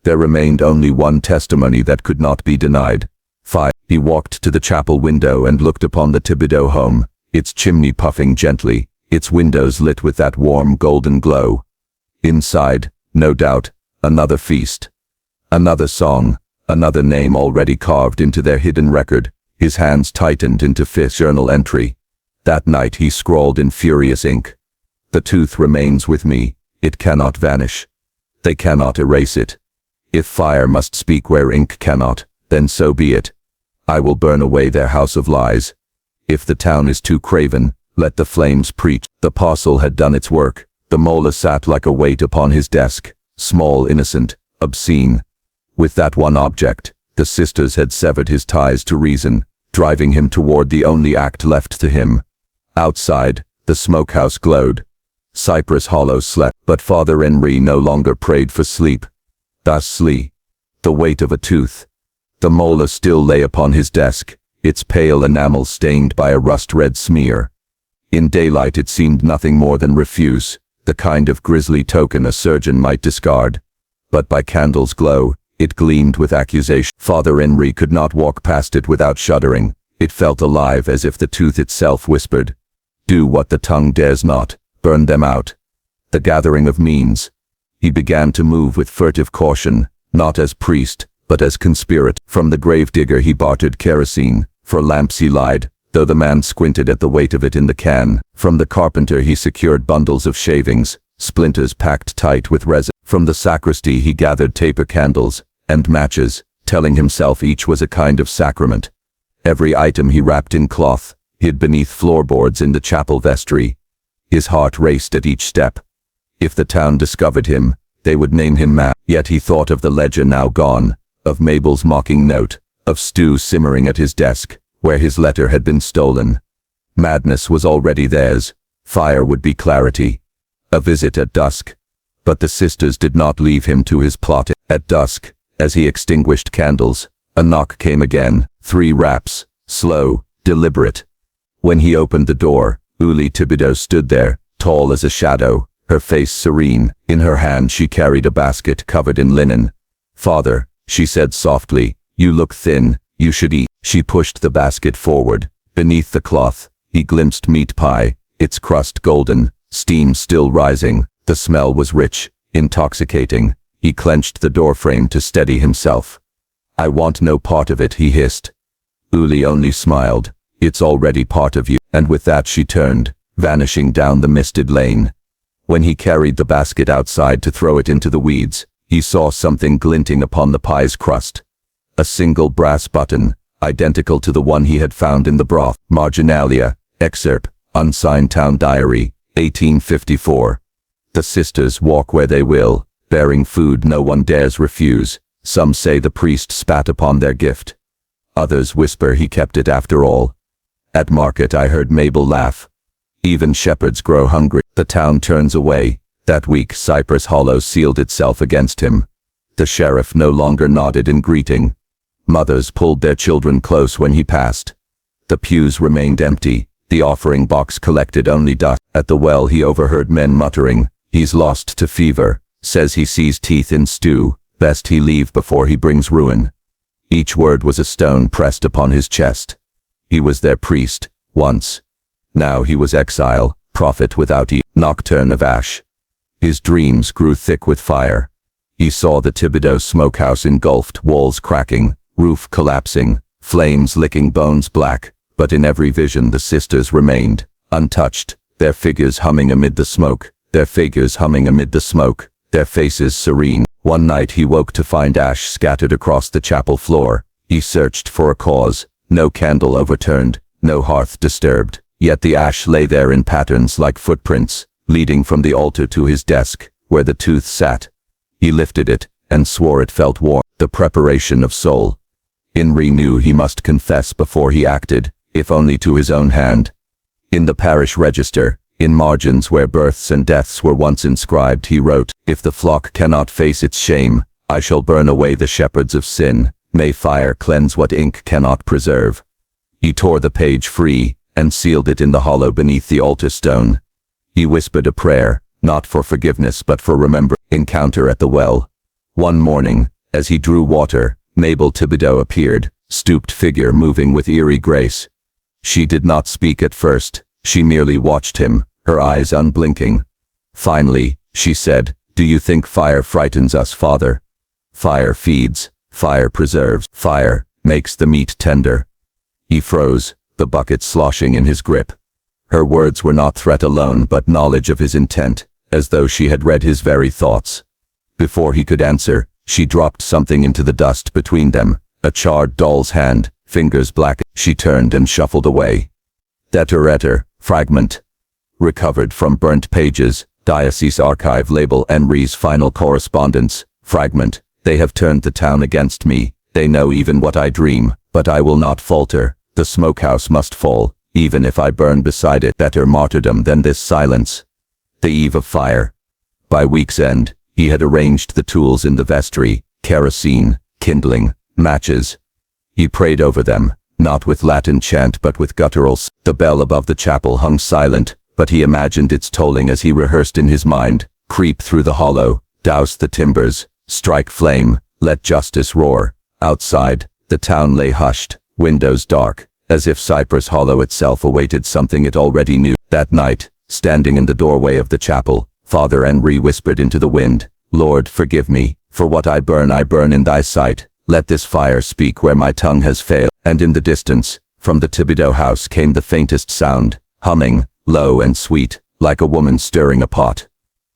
There remained only one testimony that could not be denied. 5. He walked to the chapel window and looked upon the Thibodeau home, its chimney puffing gently, its windows lit with that warm golden glow. Inside, no doubt, another feast. Another song, another name already carved into their hidden record. His hands tightened into fifth journal entry. That night he scrawled in furious ink. The tooth remains with me, it cannot vanish. They cannot erase it. If fire must speak where ink cannot, then so be it. I will burn away their house of lies. If the town is too craven, let the flames preach. The parcel had done its work. The molar sat like a weight upon his desk, small, innocent, obscene. With that one object, the sisters had severed his ties to reason, driving him toward the only act left to him. Outside, the smokehouse glowed. Cypress Hollow slept, but Father Henry no longer prayed for sleep. Thusly, the weight of a tooth. The molar still lay upon his desk, its pale enamel stained by a rust-red smear. In daylight it seemed nothing more than refuse, the kind of grisly token a surgeon might discard. But by candle's glow, it gleamed with accusation. Father Henry could not walk past it without shuddering. It felt alive, as if the tooth itself whispered, "Do what the tongue dares not, burn them out." The gathering of means. He began to move with furtive caution, not as priest, but as conspirator. From the gravedigger he bartered kerosene, for lamps he lied, though the man squinted at the weight of it in the can. From the carpenter he secured bundles of shavings, splinters packed tight with resin. From the sacristy he gathered taper candles, and matches, telling himself each was a kind of sacrament. Every item he wrapped in cloth, hid beneath floorboards in the chapel vestry. His heart raced at each step. If the town discovered him, they would name him mad. Yet he thought of the ledger now gone, of Mabel's mocking note, of stew simmering at his desk, where his letter had been stolen. Madness was already theirs. Fire would be clarity. A visit at dusk. But the sisters did not leave him to his plot. At dusk, as he extinguished candles, a knock came again, 3 raps, slow, deliberate. When he opened the door, Uli Thibodeau stood there, tall as a shadow, her face serene. In her hand she carried a basket covered in linen. "Father," she said softly, "you look thin, you should eat." She pushed the basket forward. Beneath the cloth, he glimpsed meat pie, its crust golden, steam still rising. The smell was rich, intoxicating. He clenched the doorframe to steady himself. "I want no part of it," he hissed. Uli only smiled. "It's already part of you." And with that she turned, vanishing down the misted lane. When he carried the basket outside to throw it into the weeds, he saw something glinting upon the pie's crust. A single brass button, identical to the one he had found in the broth. Marginalia, excerpt, unsigned town diary, 1854. The sisters walk where they will, bearing food no one dares refuse. Some say the priest spat upon their gift. Others whisper he kept it after all. At market I heard Mabel laugh. Even shepherds grow hungry. The town turns away. That week Cypress Hollow sealed itself against him. The sheriff no longer nodded in greeting. Mothers pulled their children close when he passed. The pews remained empty, the offering box collected only dust. At the well he overheard men muttering, "He's lost to fever, says he sees teeth in stew, best he leave before he brings ruin." Each word was a stone pressed upon his chest. He was their priest, once. Now he was exile, prophet without nocturne of ash. His dreams grew thick with fire. He saw the Thibodeau smokehouse engulfed, walls cracking, roof collapsing, flames licking bones black, but in every vision the sisters remained, untouched, their figures humming amid the smoke, their faces serene. One night he woke to find ash scattered across the chapel floor. He searched for a cause, no candle overturned, no hearth disturbed, yet the ash lay there in patterns like footprints, leading from the altar to his desk, where the tooth sat. He lifted it, and swore it felt warm, the preparation of soul. Henri knew he must confess before he acted, if only to his own hand. In the parish register, in margins where births and deaths were once inscribed, he wrote, "If the flock cannot face its shame, I shall burn away the shepherds of sin. May fire cleanse what ink cannot preserve." He tore the page free, and sealed it in the hollow beneath the altar stone. He whispered a prayer, not for forgiveness but for remembrance. Encounter at the well. One morning, as he drew water, Mabel Thibodeau appeared, stooped figure moving with eerie grace. She did not speak at first, she merely watched him, her eyes unblinking. Finally, she said, "Do you think fire frightens us, Father? Fire feeds, fire preserves, fire makes the meat tender." He froze, the bucket sloshing in his grip. Her words were not threat alone but knowledge of his intent, as though she had read his very thoughts. Before he could answer, she dropped something into the dust between them, a charred doll's hand, fingers black. She turned and shuffled away. Deterretor, fragment. Recovered from burnt pages, Diocese Archive label Henri's final correspondence, fragment. "They have turned the town against me, they know even what I dream, but I will not falter. The smokehouse must fall, even if I burn beside it. Better martyrdom than this silence." The eve of fire. By week's end, he had arranged the tools in the vestry, kerosene, kindling, matches. He prayed over them, not with Latin chant but with gutturals. The bell above the chapel hung silent, but he imagined its tolling as he rehearsed in his mind, "Creep through the hollow, douse the timbers, strike flame, let justice roar." Outside, the town lay hushed, windows dark, as if Cypress Hollow itself awaited something it already knew. That night, standing in the doorway of the chapel, Father Henri whispered into the wind, "Lord, forgive me, for what I burn in thy sight. Let this fire speak where my tongue has failed." And in the distance, from the Thibodeau house came the faintest sound, humming, low and sweet, like a woman stirring a pot.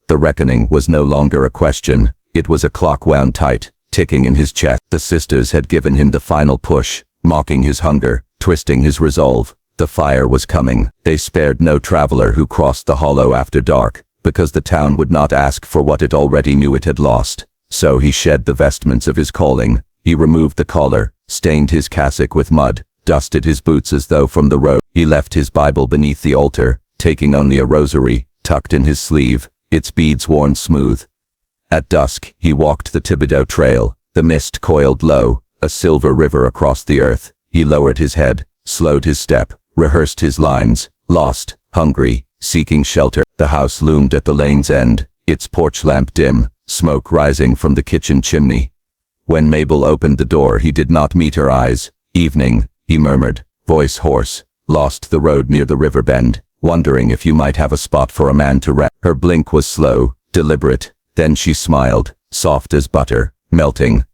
The reckoning was no longer a question, it was a clock wound tight, ticking in his chest. The sisters had given him the final push, mocking his hunger, twisting his resolve. The fire was coming. They spared no traveler who crossed the hollow after dark, because the town would not ask for what it already knew it had lost. So he shed the vestments of his calling. He removed the collar, stained his cassock with mud, dusted his boots as though from the road. He left his Bible beneath the altar, taking only a rosary, tucked in his sleeve, its beads worn smooth. At dusk, he walked the Thibodeau trail. The mist coiled low, a silver river across the earth. He lowered his head, slowed his step, rehearsed his lines, lost, hungry, seeking shelter. The house loomed at the lane's end, its porch lamp dim, smoke rising from the kitchen chimney. When Mabel opened the door, he did not meet her eyes. "Evening," he murmured, voice hoarse. "Lost the road near the river bend, wondering if you might have a spot for a man to rest." Her blink was slow, deliberate, then she smiled, soft as butter, melting.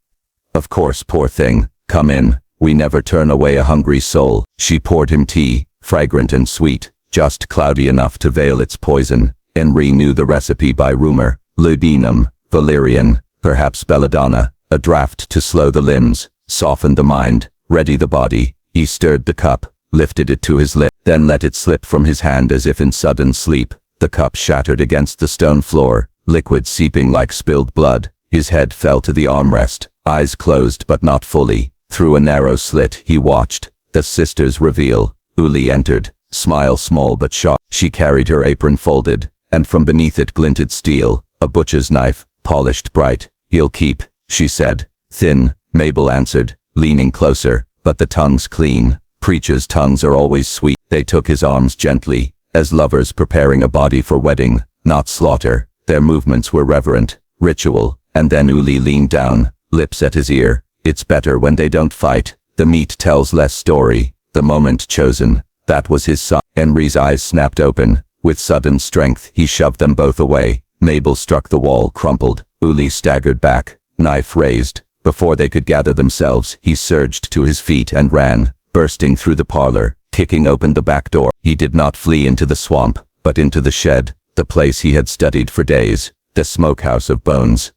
"Of course, poor thing, come in. We never turn away a hungry soul." She poured him tea, fragrant and sweet, just cloudy enough to veil its poison. Henri knew the recipe by rumor: laudanum, valerian, perhaps belladonna, a draught to slow the limbs, soften the mind, ready the body. He stirred the cup, lifted it to his lip, then let it slip from his hand as if in sudden sleep. The cup shattered against the stone floor, liquid seeping like spilled blood. His head fell to the armrest, eyes closed but not fully. Through a narrow slit he watched the sisters reveal. Uli entered, smile small but sharp. She carried her apron folded, and from beneath it glinted steel, a butcher's knife, polished bright. "He'll keep," she said. "Thin," Mabel answered, leaning closer, but the tongue's clean. Preachers' tongues are always sweet. They took his arms gently, as lovers preparing a body for wedding, not slaughter. Their movements were reverent, ritual, and then Uli leaned down, lips at his ear. It's better when they don't fight. The meat tells less story. The moment chosen, that was his son. Henry's eyes snapped open. With sudden strength, he shoved them both away. Mabel struck the wall, crumpled. Uli staggered back, knife raised. Before they could gather themselves, he surged to his feet and ran, bursting through the parlor, kicking open the back door. He did not flee into the swamp, but into the shed, the place he had studied for days, the smokehouse of bones.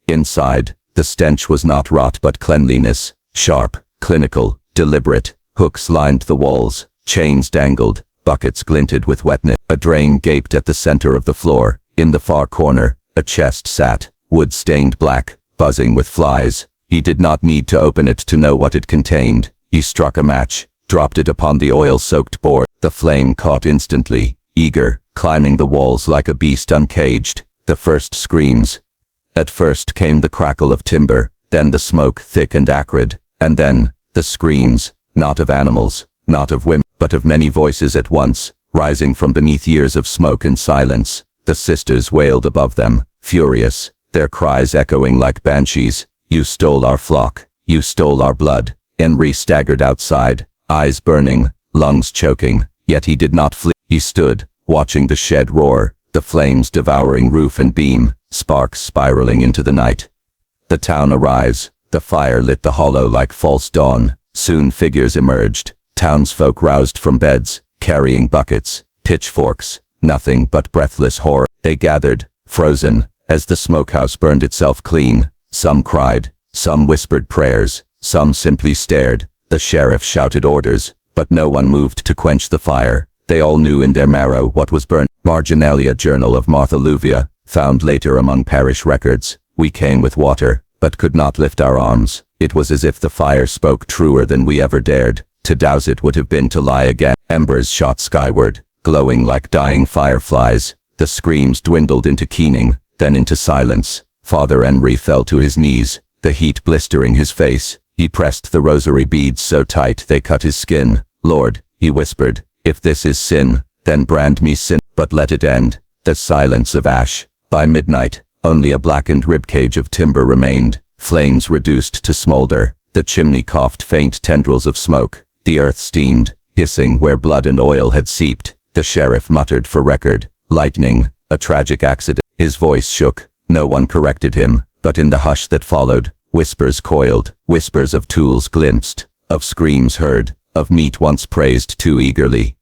Inside, the stench was not rot but cleanliness, sharp, clinical, deliberate. Hooks lined the walls, chains dangled, buckets glinted with wetness. A drain gaped at the center of the floor. In the far corner, a chest sat, wood stained black, buzzing with flies. He did not need to open it to know what it contained. He struck a match, dropped it upon the oil-soaked board. The flame caught instantly, eager, climbing the walls like a beast uncaged. The first screams. At first came the crackle of timber, then the smoke thick and acrid, and then the screams, not of animals, not of women, but of many voices at once, rising from beneath years of smoke and silence. The sisters wailed above them, furious, their cries echoing like banshees. You stole our flock, you stole our blood. Henry staggered outside, eyes burning, lungs choking, yet he did not flee. He stood, watching the shed roar, the flames devouring roof and beam, sparks spiraling into the night. The town arrives, the fire lit the hollow like false dawn. Soon figures emerged, townsfolk roused from beds, carrying buckets, pitchforks, nothing but breathless horror. They gathered, frozen, as the smokehouse burned itself clean. Some cried, some whispered prayers, some simply stared. The sheriff shouted orders, but no one moved to quench the fire. They all knew in their marrow what was burned. Marginalia Journal of Martha Luvia, found later among parish records. We came with water, but could not lift our arms. It was as if the fire spoke truer than we ever dared. To douse it would have been to lie again. Embers shot skyward, glowing like dying fireflies. The screams dwindled into keening, then into silence. Father Henry fell to his knees, the heat blistering his face. He pressed the rosary beads so tight they cut his skin. Lord, he whispered, if this is sin, then brand me sin, but let it end. The silence of ash. By midnight, only a blackened ribcage of timber remained. Flames reduced to smolder. The chimney coughed faint tendrils of smoke. The earth steamed, hissing where blood and oil had seeped. The sheriff muttered for record, lightning, a tragic accident. His voice shook. No one corrected him, but in the hush that followed, whispers coiled, whispers of tools glimpsed, of screams heard, of meat once praised too eagerly.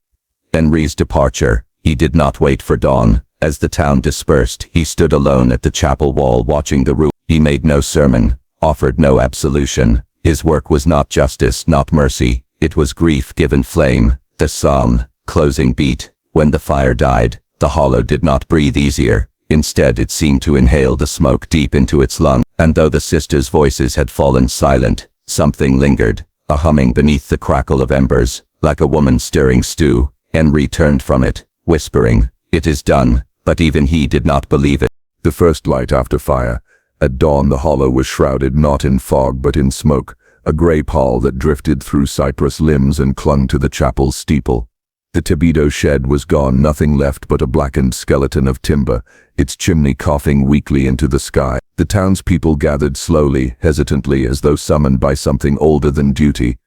Henry's departure. He did not wait for dawn. As the town dispersed, he stood alone at the chapel wall watching the ruin. He made no sermon, offered no absolution. His work was not justice, not mercy. It was grief given flame. The psalm, closing beat. When the fire died, the hollow did not breathe easier. Instead it seemed to inhale the smoke deep into its lungs. And though the sisters' voices had fallen silent, something lingered, a humming beneath the crackle of embers, like a woman stirring stew. Henry turned from it, whispering, "It is done," but even he did not believe it. The first light after fire. At dawn the hollow was shrouded not in fog but in smoke, a grey pall that drifted through cypress limbs and clung to the chapel's steeple. The Tibedo shed was gone, nothing left but a blackened skeleton of timber, its chimney coughing weakly into the sky. The townspeople gathered slowly, hesitantly, as though summoned by something older than duty.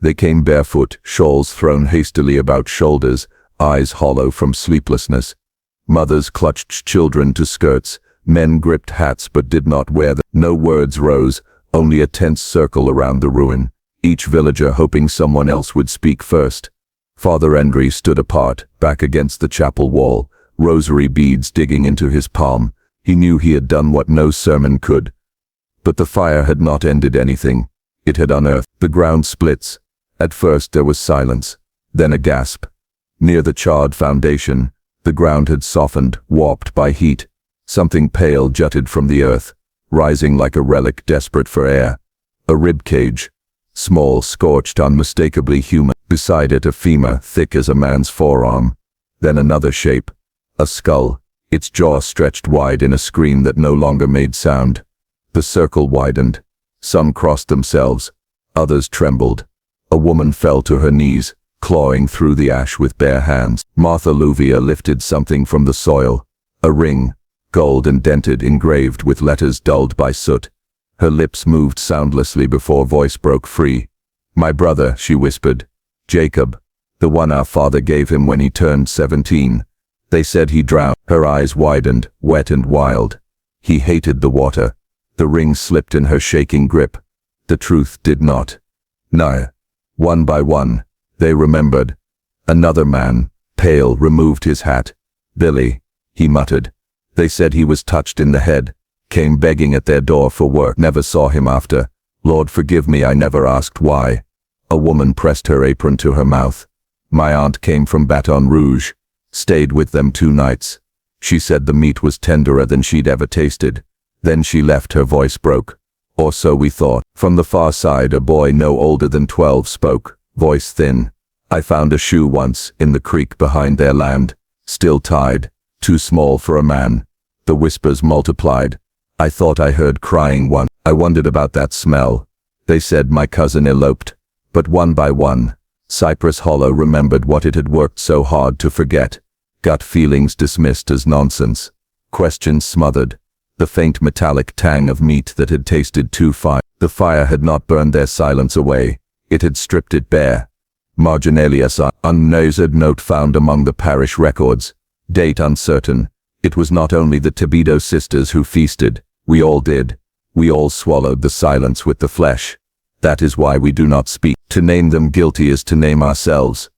They came barefoot, shawls thrown hastily about shoulders, eyes hollow from sleeplessness. Mothers clutched children to skirts, men gripped hats but did not wear them. No words rose, only a tense circle around the ruin, each villager hoping someone else would speak first. Father Henry stood apart, back against the chapel wall, rosary beads digging into his palm. He knew he had done what no sermon could. But the fire had not ended anything. It had unearthed. The ground splits. At first there was silence, then a gasp. Near the charred foundation, the ground had softened, warped by heat. Something pale jutted from the earth, rising like a relic desperate for air. A rib cage. Small, scorched, unmistakably human. Beside it a femur, thick as a man's forearm. Then another shape. A skull, its jaw stretched wide in a scream that no longer made sound. The circle widened. Some crossed themselves. Others trembled. A woman fell to her knees, clawing through the ash with bare hands. Martha Luvia lifted something from the soil. A ring, gold and dented, engraved with letters dulled by soot. Her lips moved soundlessly before voice broke free. "My brother," she whispered. "Jacob. The one our father gave him when he turned 17. They said he drowned." Her eyes widened, wet and wild. He hated the water. The ring slipped in her shaking grip. The truth did not. No. One by one, they remembered. Another man, pale, removed his hat. "Billy," he muttered. "They said he was touched in the head. Came begging at their door for work. Never saw him after. Lord forgive me, I never asked why." A woman pressed her apron to her mouth. "My aunt came from Baton Rouge. Stayed with them 2 nights. She said the meat was tenderer than she'd ever tasted. Then she left." Her voice broke. "Or so we thought." From the far side, a boy no older than 12 spoke, voice thin. "I found a shoe once, in the creek behind their land. Still tied. Too small for a man." The whispers multiplied. "I thought I heard crying once. I wondered about that smell. They said my cousin eloped." But one by one, Cypress Hollow remembered what it had worked so hard to forget. Gut feelings dismissed as nonsense. Questions smothered. The faint metallic tang of meat that had tasted too fine. The fire had not burned their silence away. It had stripped it bare. Marginalias, unnosed note found among the parish records. Date uncertain. It was not only the Tibido sisters who feasted. We all did. We all swallowed the silence with the flesh. That is why we do not speak. To name them guilty is to name ourselves.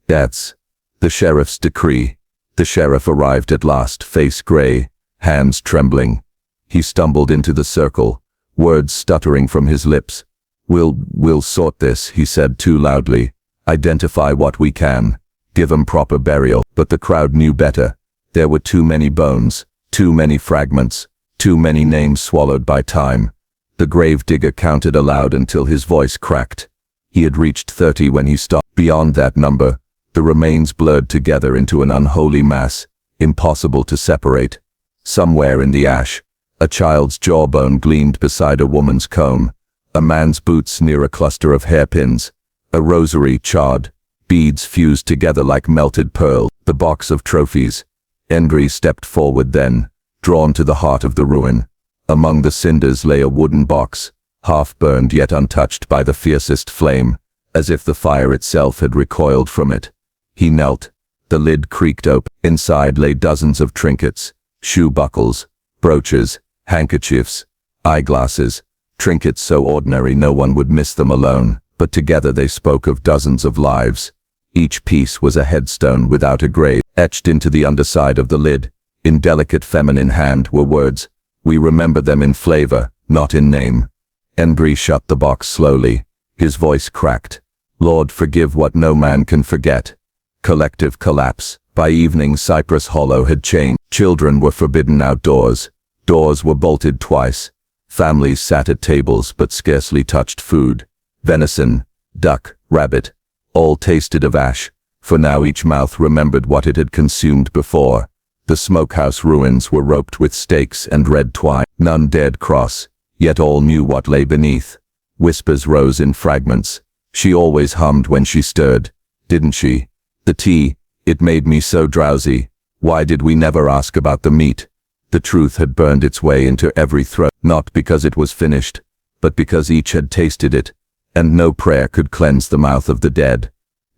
That's the sheriff's decree. The sheriff arrived at last, face gray, hands trembling. He stumbled into the circle, words stuttering from his lips. We'll sort this," he said too loudly. "Identify what we can. Give 'em proper burial." But the crowd knew better. There were too many bones, too many fragments, too many names swallowed by time. The grave digger counted aloud until his voice cracked. He had reached 30 when he stopped. Beyond that number, the remains blurred together into an unholy mass, impossible to separate. Somewhere in the ash, a child's jawbone gleamed beside a woman's comb, a man's boots near a cluster of hairpins, a rosary charred, beads fused together like melted pearl, the box of trophies. Endry stepped forward then, drawn to the heart of the ruin. Among the cinders lay a wooden box, half-burned yet untouched by the fiercest flame, as if the fire itself had recoiled from it. He knelt. The lid creaked open. Inside lay dozens of trinkets, shoe buckles, brooches, handkerchiefs, eyeglasses, trinkets so ordinary no one would miss them alone, but together they spoke of dozens of lives. Each piece was a headstone without a grave. Etched into the underside of the lid, in delicate feminine hand, were words. We remember them in flavor, not in name. Embry shut the box slowly. His voice cracked. Lord, forgive what no man can forget. Collective collapse. By evening, Cypress Hollow had changed. Children were forbidden outdoors. Doors were bolted twice. Families sat at tables but scarcely touched food. Venison, duck, rabbit, all tasted of ash, for now each mouth remembered what it had consumed before. The smokehouse ruins were roped with stakes and red twine. None dared cross, yet all knew what lay beneath. Whispers rose in fragments. She always hummed when she stirred, didn't she? The tea, it made me so drowsy. Why did we never ask about the meat? The truth had burned its way into every throat, not because it was finished, but because each had tasted it, and no prayer could cleanse the mouth of the dead.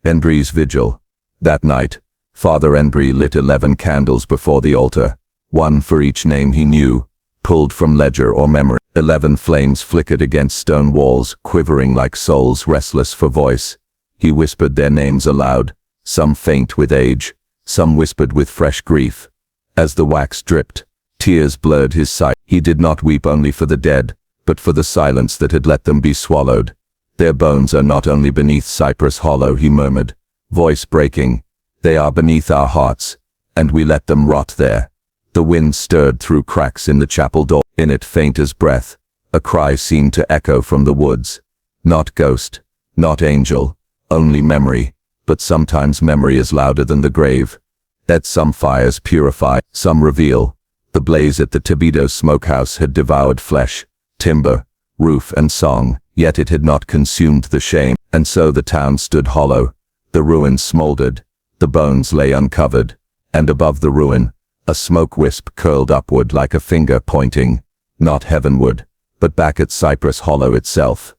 Embry's vigil. That night, Father Embry lit 11 candles before the altar, one for each name he knew, pulled from ledger or memory. 11 flames flickered against stone walls, quivering like souls restless for voice. He whispered their names aloud, some faint with age, some whispered with fresh grief. As the wax dripped, tears blurred his sight. He did not weep only for the dead, but for the silence that had let them be swallowed. Their bones are not only beneath Cypress Hollow, he murmured, voice breaking. They are beneath our hearts, and we let them rot there. The wind stirred through cracks in the chapel door. In it, faint as breath, a cry seemed to echo from the woods. Not ghost, not angel, only memory. But sometimes memory is louder than the grave. That some fires purify, some reveal. The blaze at the Tibido smokehouse had devoured flesh, timber, roof and song, yet it had not consumed the shame, and so the town stood hollow. The ruins smoldered, the bones lay uncovered, and above the ruin, a smoke wisp curled upward like a finger pointing, not heavenward, but back at Cypress Hollow itself.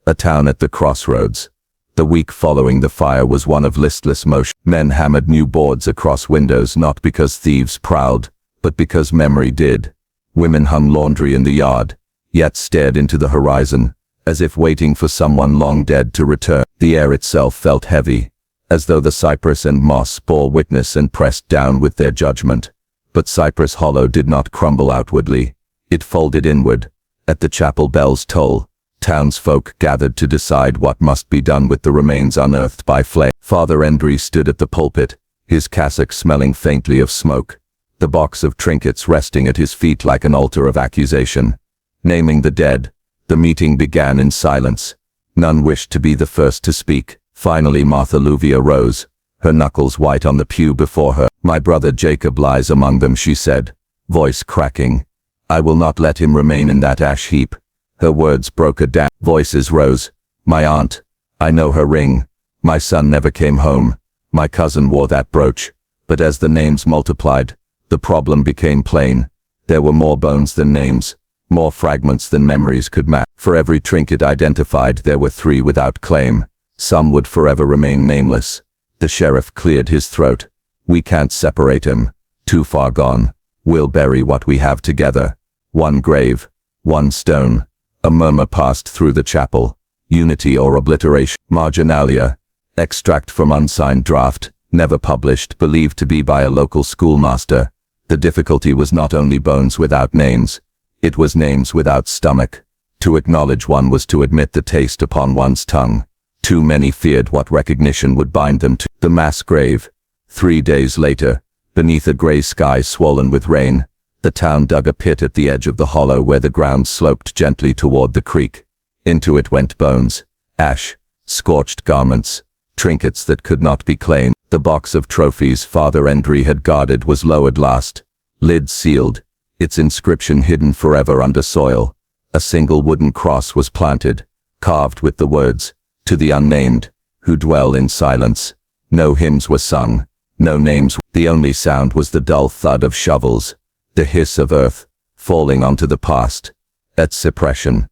A town at the crossroads. The week following the fire was one of listless motion. Men hammered new boards across windows not because thieves prowled, but because memory did. Women hung laundry in the yard, yet stared into the horizon, as if waiting for someone long dead to return. The air itself felt heavy, as though the cypress and moss bore witness and pressed down with their judgment. But Cypress Hollow did not crumble outwardly. It folded inward. At the chapel bell's toll, townsfolk gathered to decide what must be done with the remains unearthed by flame. Father Endry stood at the pulpit, his cassock smelling faintly of smoke, the box of trinkets resting at his feet like an altar of accusation. Naming the dead, the meeting began in silence. None wished to be the first to speak. Finally Martha Luvia rose, her knuckles white on the pew before her. "My brother Jacob lies among them," she said, voice cracking. "I will not let him remain in that ash heap." Her words broke a dam. Voices rose. "My aunt. I know her ring. My son never came home. My cousin wore that brooch." But as the names multiplied, the problem became plain. There were more bones than names, more fragments than memories could match. For every trinket identified, there were 3 without claim. Some would forever remain nameless. The sheriff cleared his throat. "We can't separate him. Too far gone. We'll bury what we have together. One grave, one stone." A murmur passed through the chapel. Unity or obliteration. Marginalia. Extract from unsigned draft, never published, believed to be by a local schoolmaster. The difficulty was not only bones without names. It was names without stomach. To acknowledge one was to admit the taste upon one's tongue. Too many feared what recognition would bind them to the mass grave. 3 days later, beneath a gray sky swollen with rain, the town dug a pit at the edge of the hollow where the ground sloped gently toward the creek. Into it went bones, ash, scorched garments, trinkets that could not be claimed. The box of trophies Father Endry had guarded was lowered last, lid sealed, its inscription hidden forever under soil. A single wooden cross was planted, carved with the words, "To the unnamed, who dwell in silence." No hymns were sung, no names. The only sound was the dull thud of shovels, the hiss of earth, falling onto the past. At suppression.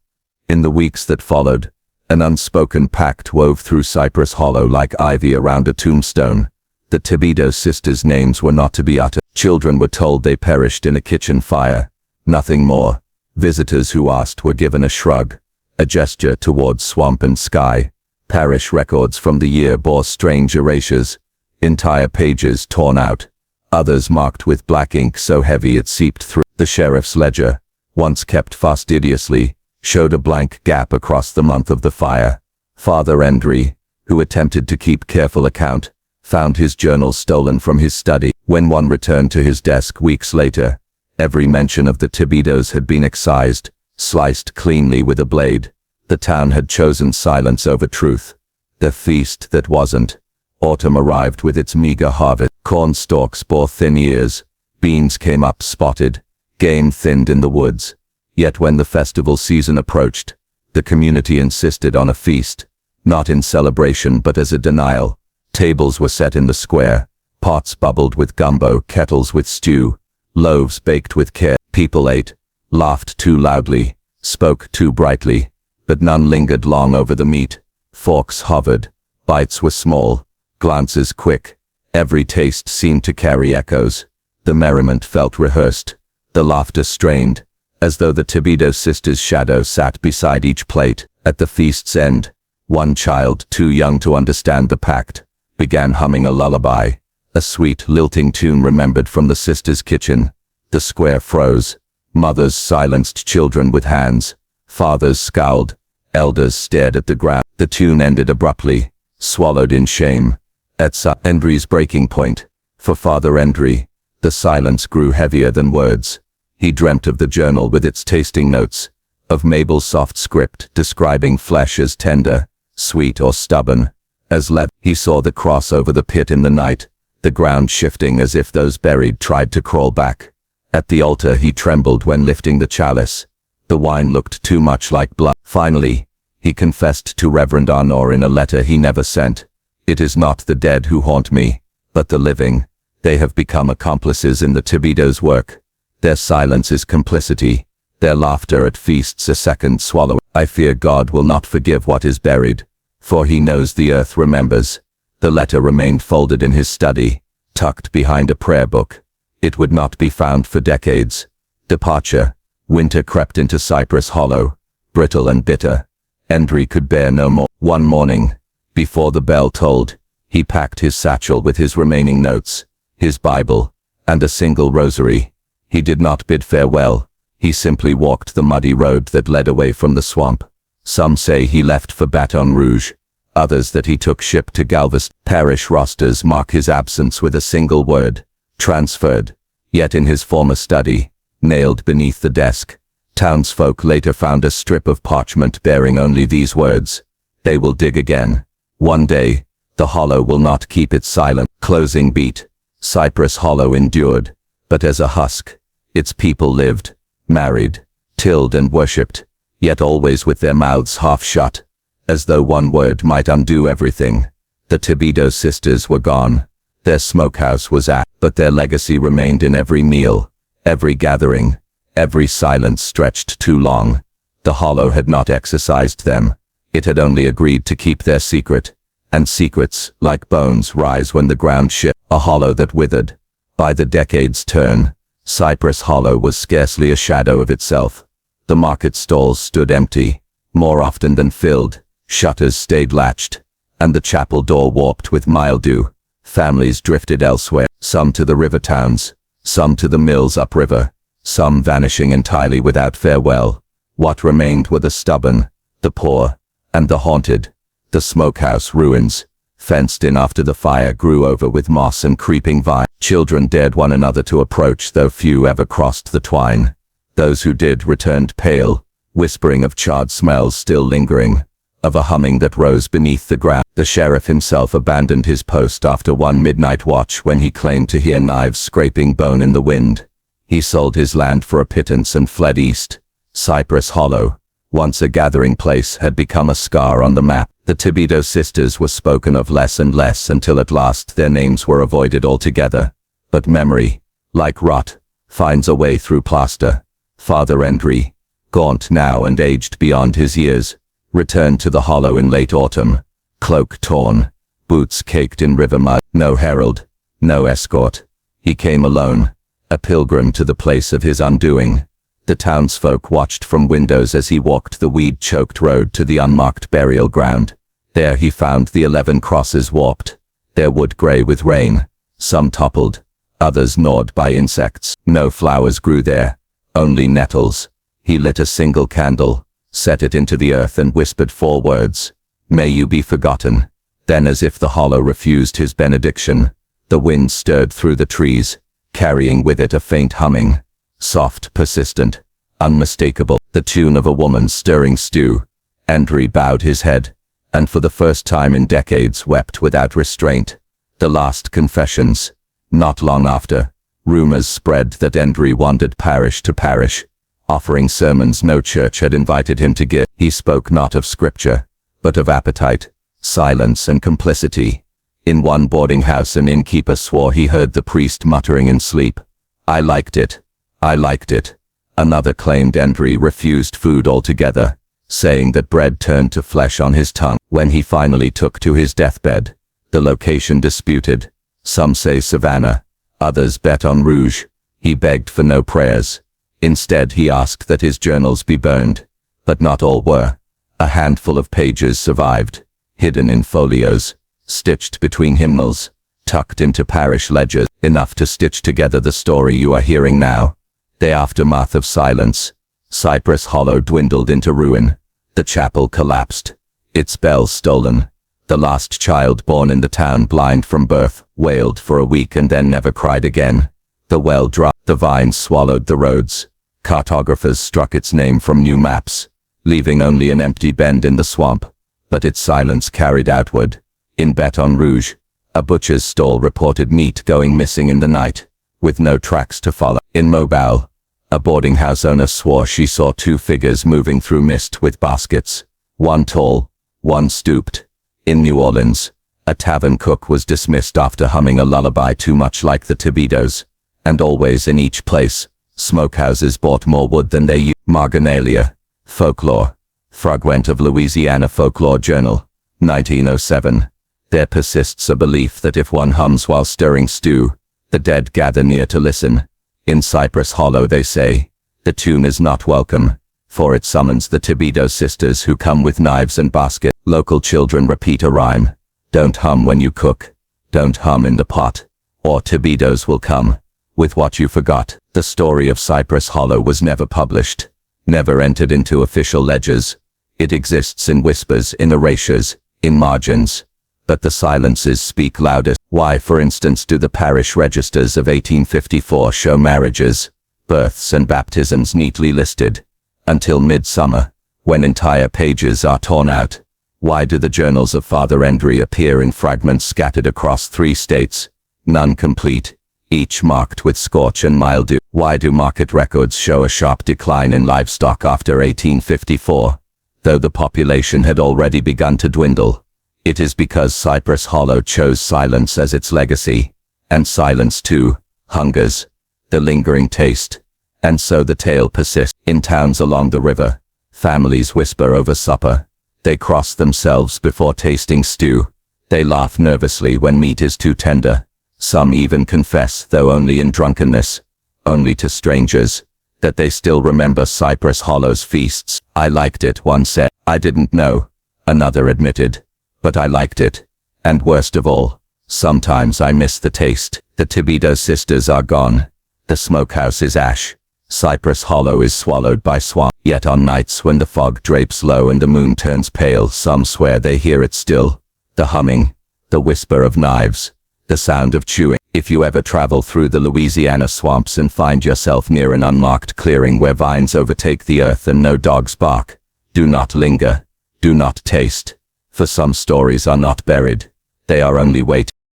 In the weeks that followed, an unspoken pact wove through Cypress Hollow like ivy around a tombstone. The Thibodeau sisters' names were not to be uttered. Children were told they perished in a kitchen fire. Nothing more. Visitors who asked were given a shrug, a gesture towards swamp and sky. Parish records from the year bore strange erasures, entire pages torn out, others marked with black ink so heavy it seeped through. The sheriff's ledger, once kept fastidiously, showed a blank gap across the month of the fire. Father Endry, who attempted to keep careful account, found his journal stolen from his study. When one returned to his desk weeks later, every mention of the Thibodeaus had been excised, sliced cleanly with a blade. The town had chosen silence over truth. The feast that wasn't. Autumn arrived with its meager harvest. Corn stalks bore thin ears, beans came up spotted, game thinned in the woods. Yet when the festival season approached, the community insisted on a feast, not in celebration but as a denial. Tables were set in the square, pots bubbled with gumbo, kettles with stew, loaves baked with care. People ate, laughed too loudly, spoke too brightly, but none lingered long over the meat. Forks hovered, bites were small, glances quick. Every taste seemed to carry echoes. The merriment felt rehearsed, the laughter strained, as though the Thibodeau sisters' shadow sat beside each plate. At the feast's end, one child, too young to understand the pact, began humming a lullaby, a sweet, lilting tune remembered from the sisters' kitchen. The square froze. Mothers silenced children with hands. Fathers scowled. Elders stared at the ground. The tune ended abruptly, swallowed in shame. At Endry's breaking point, for Father Endry, the silence grew heavier than words. He dreamt of the journal with its tasting notes, of Mabel's soft script describing flesh as tender, sweet or stubborn, as lead. He saw the cross over the pit in the night, the ground shifting as if those buried tried to crawl back. At the altar he trembled when lifting the chalice. The wine looked too much like blood. Finally, He confessed to Reverend Arnor in a letter he never sent. It is not the dead who haunt me, but the living. They have become accomplices in the Thibodeau's work. Their silence is complicity. Their laughter at feasts a second swallow. I fear God will not forgive what is buried, for he knows the earth remembers. The letter remained folded in his study, tucked behind a prayer book. It would not be found for decades. Departure. Winter crept into Cypress Hollow, brittle and bitter. Hendry could bear no more. One morning, before the bell tolled, he packed his satchel with his remaining notes, his Bible, and a single rosary. He did not bid farewell. He simply walked the muddy road that led away from the swamp. Some say he left for Baton Rouge, others that he took ship to Galveston. Parish rosters mark his absence with a single word: transferred. Yet in his former study, nailed beneath the desk, townsfolk later found a strip of parchment bearing only these words: they will dig again. One day, the hollow will not keep its silent. Closing beat. Cypress Hollow endured, but as a husk, its people lived, married, tilled and worshipped, yet always with their mouths half shut, as though one word might undo everything. The Thibodeau sisters were gone. Their smokehouse was at, but their legacy remained in every meal, every gathering, every silence stretched too long. The hollow had not exorcised them. It had only agreed to keep their secret, and secrets, like bones, rise when the ground shifts. A hollow that withered. By the decade's turn, Cypress Hollow was scarcely a shadow of itself. The market stalls stood empty, more often than filled. Shutters stayed latched, and the chapel door warped with mildew. Families drifted elsewhere, some to the river towns, some to the mills upriver, some vanishing entirely without farewell. What remained were the stubborn, the poor, and the haunted. The smokehouse ruins, fenced in after the fire, grew over with moss and creeping vine. Children dared one another to approach, though few ever crossed the twine. Those who did returned pale, whispering of charred smells still lingering, of a humming that rose beneath the ground. The sheriff himself abandoned his post after one midnight watch when he claimed to hear knives scraping bone in the wind. He sold his land for a pittance and fled east. Cypress Hollow, once a gathering place, had become a scar on the map. The Thibodeau sisters were spoken of less and less until at last their names were avoided altogether. But memory, like rot, finds a way through plaster. Father Hendry, gaunt now and aged beyond his years, returned to the hollow in late autumn, cloak torn, boots caked in river mud. No herald, no escort. He came alone, a pilgrim to the place of his undoing. The townsfolk watched from windows as he walked the weed-choked road to the unmarked burial ground. There he found the 11 crosses warped, their wood grey with rain, some toppled, others gnawed by insects. No flowers grew there, only nettles. He lit a single candle, set it into the earth and whispered 4 words: "May you be forgotten." Then, as if the hollow refused his benediction, the wind stirred through the trees, carrying with it a faint humming. Soft, persistent, unmistakable, the tune of a woman stirring stew. Hendry bowed his head, and for the first time in decades wept without restraint. The last confessions. Not long after, rumors spread that Hendry wandered parish to parish, offering sermons no church had invited him to give. He spoke not of scripture, but of appetite, silence and complicity. In one boarding house an innkeeper swore he heard the priest muttering in sleep, "I liked it. I liked it." Another claimed Hendry refused food altogether, saying that bread turned to flesh on his tongue. When he finally took to his deathbed, the location disputed. Some say Savannah, others Baton Rouge. He begged for no prayers. Instead he asked that his journals be burned, but not all were. A handful of pages survived, hidden in folios, stitched between hymnals, tucked into parish ledgers, enough to stitch together the story you are hearing now. The aftermath of silence. Cypress Hollow dwindled into ruin. The chapel collapsed, its bells stolen. The last child born in the town, blind from birth, wailed for a week and then never cried again. The well dried, the vines swallowed the roads. Cartographers struck its name from new maps, leaving only an empty bend in the swamp. But its silence carried outward. In Baton Rouge, a butcher's stall reported meat going missing in the night, with no tracks to follow. In Mobile, a boarding house owner swore she saw 2 figures moving through mist with baskets. One tall, one stooped. In New Orleans, a tavern cook was dismissed after humming a lullaby too much like the Thibodeaus. And always in each place, smokehouses bought more wood than they used. Marginalia. Folklore. Fragment of Louisiana Folklore Journal, 1907. There persists a belief that if one hums while stirring stew, the dead gather near to listen. In Cypress Hollow they say, the tune is not welcome, for it summons the Thibodeau sisters who come with knives and baskets. Local children repeat a rhyme. Don't hum when you cook. Don't hum in the pot, or Thibodeaus will come with what you forgot. The story of Cypress Hollow was never published, never entered into official ledgers. It exists in whispers, in erasures, in margins. But the silences speak loudest. Why, for instance, do the parish registers of 1854 show marriages, births and baptisms neatly listed, until midsummer, when entire pages are torn out? Why do the journals of Father Endry appear in fragments scattered across 3 states, none complete, each marked with scorch and mildew? Why do market records show a sharp decline in livestock after 1854, though the population had already begun to dwindle? It is because Cypress Hollow chose silence as its legacy, and silence too hungers the lingering taste. And so the tale persists. In towns along the river, families whisper over supper. They cross themselves before tasting stew. They laugh nervously when meat is too tender. Some even confess, though only in drunkenness, only to strangers, that they still remember Cypress Hollow's feasts. I liked it, one said. I didn't know, another admitted. But I liked it. And worst of all, sometimes I miss the taste. The Thibodeau sisters are gone. The smokehouse is ash. Cypress Hollow is swallowed by swamp. Yet on nights when the fog drapes low and the moon turns pale, some swear they hear it still. The humming, the whisper of knives, the sound of chewing. If you ever travel through the Louisiana swamps and find yourself near an unmarked clearing where vines overtake the earth and no dogs bark, do not linger, do not taste. For some stories are not buried, they are only waiting.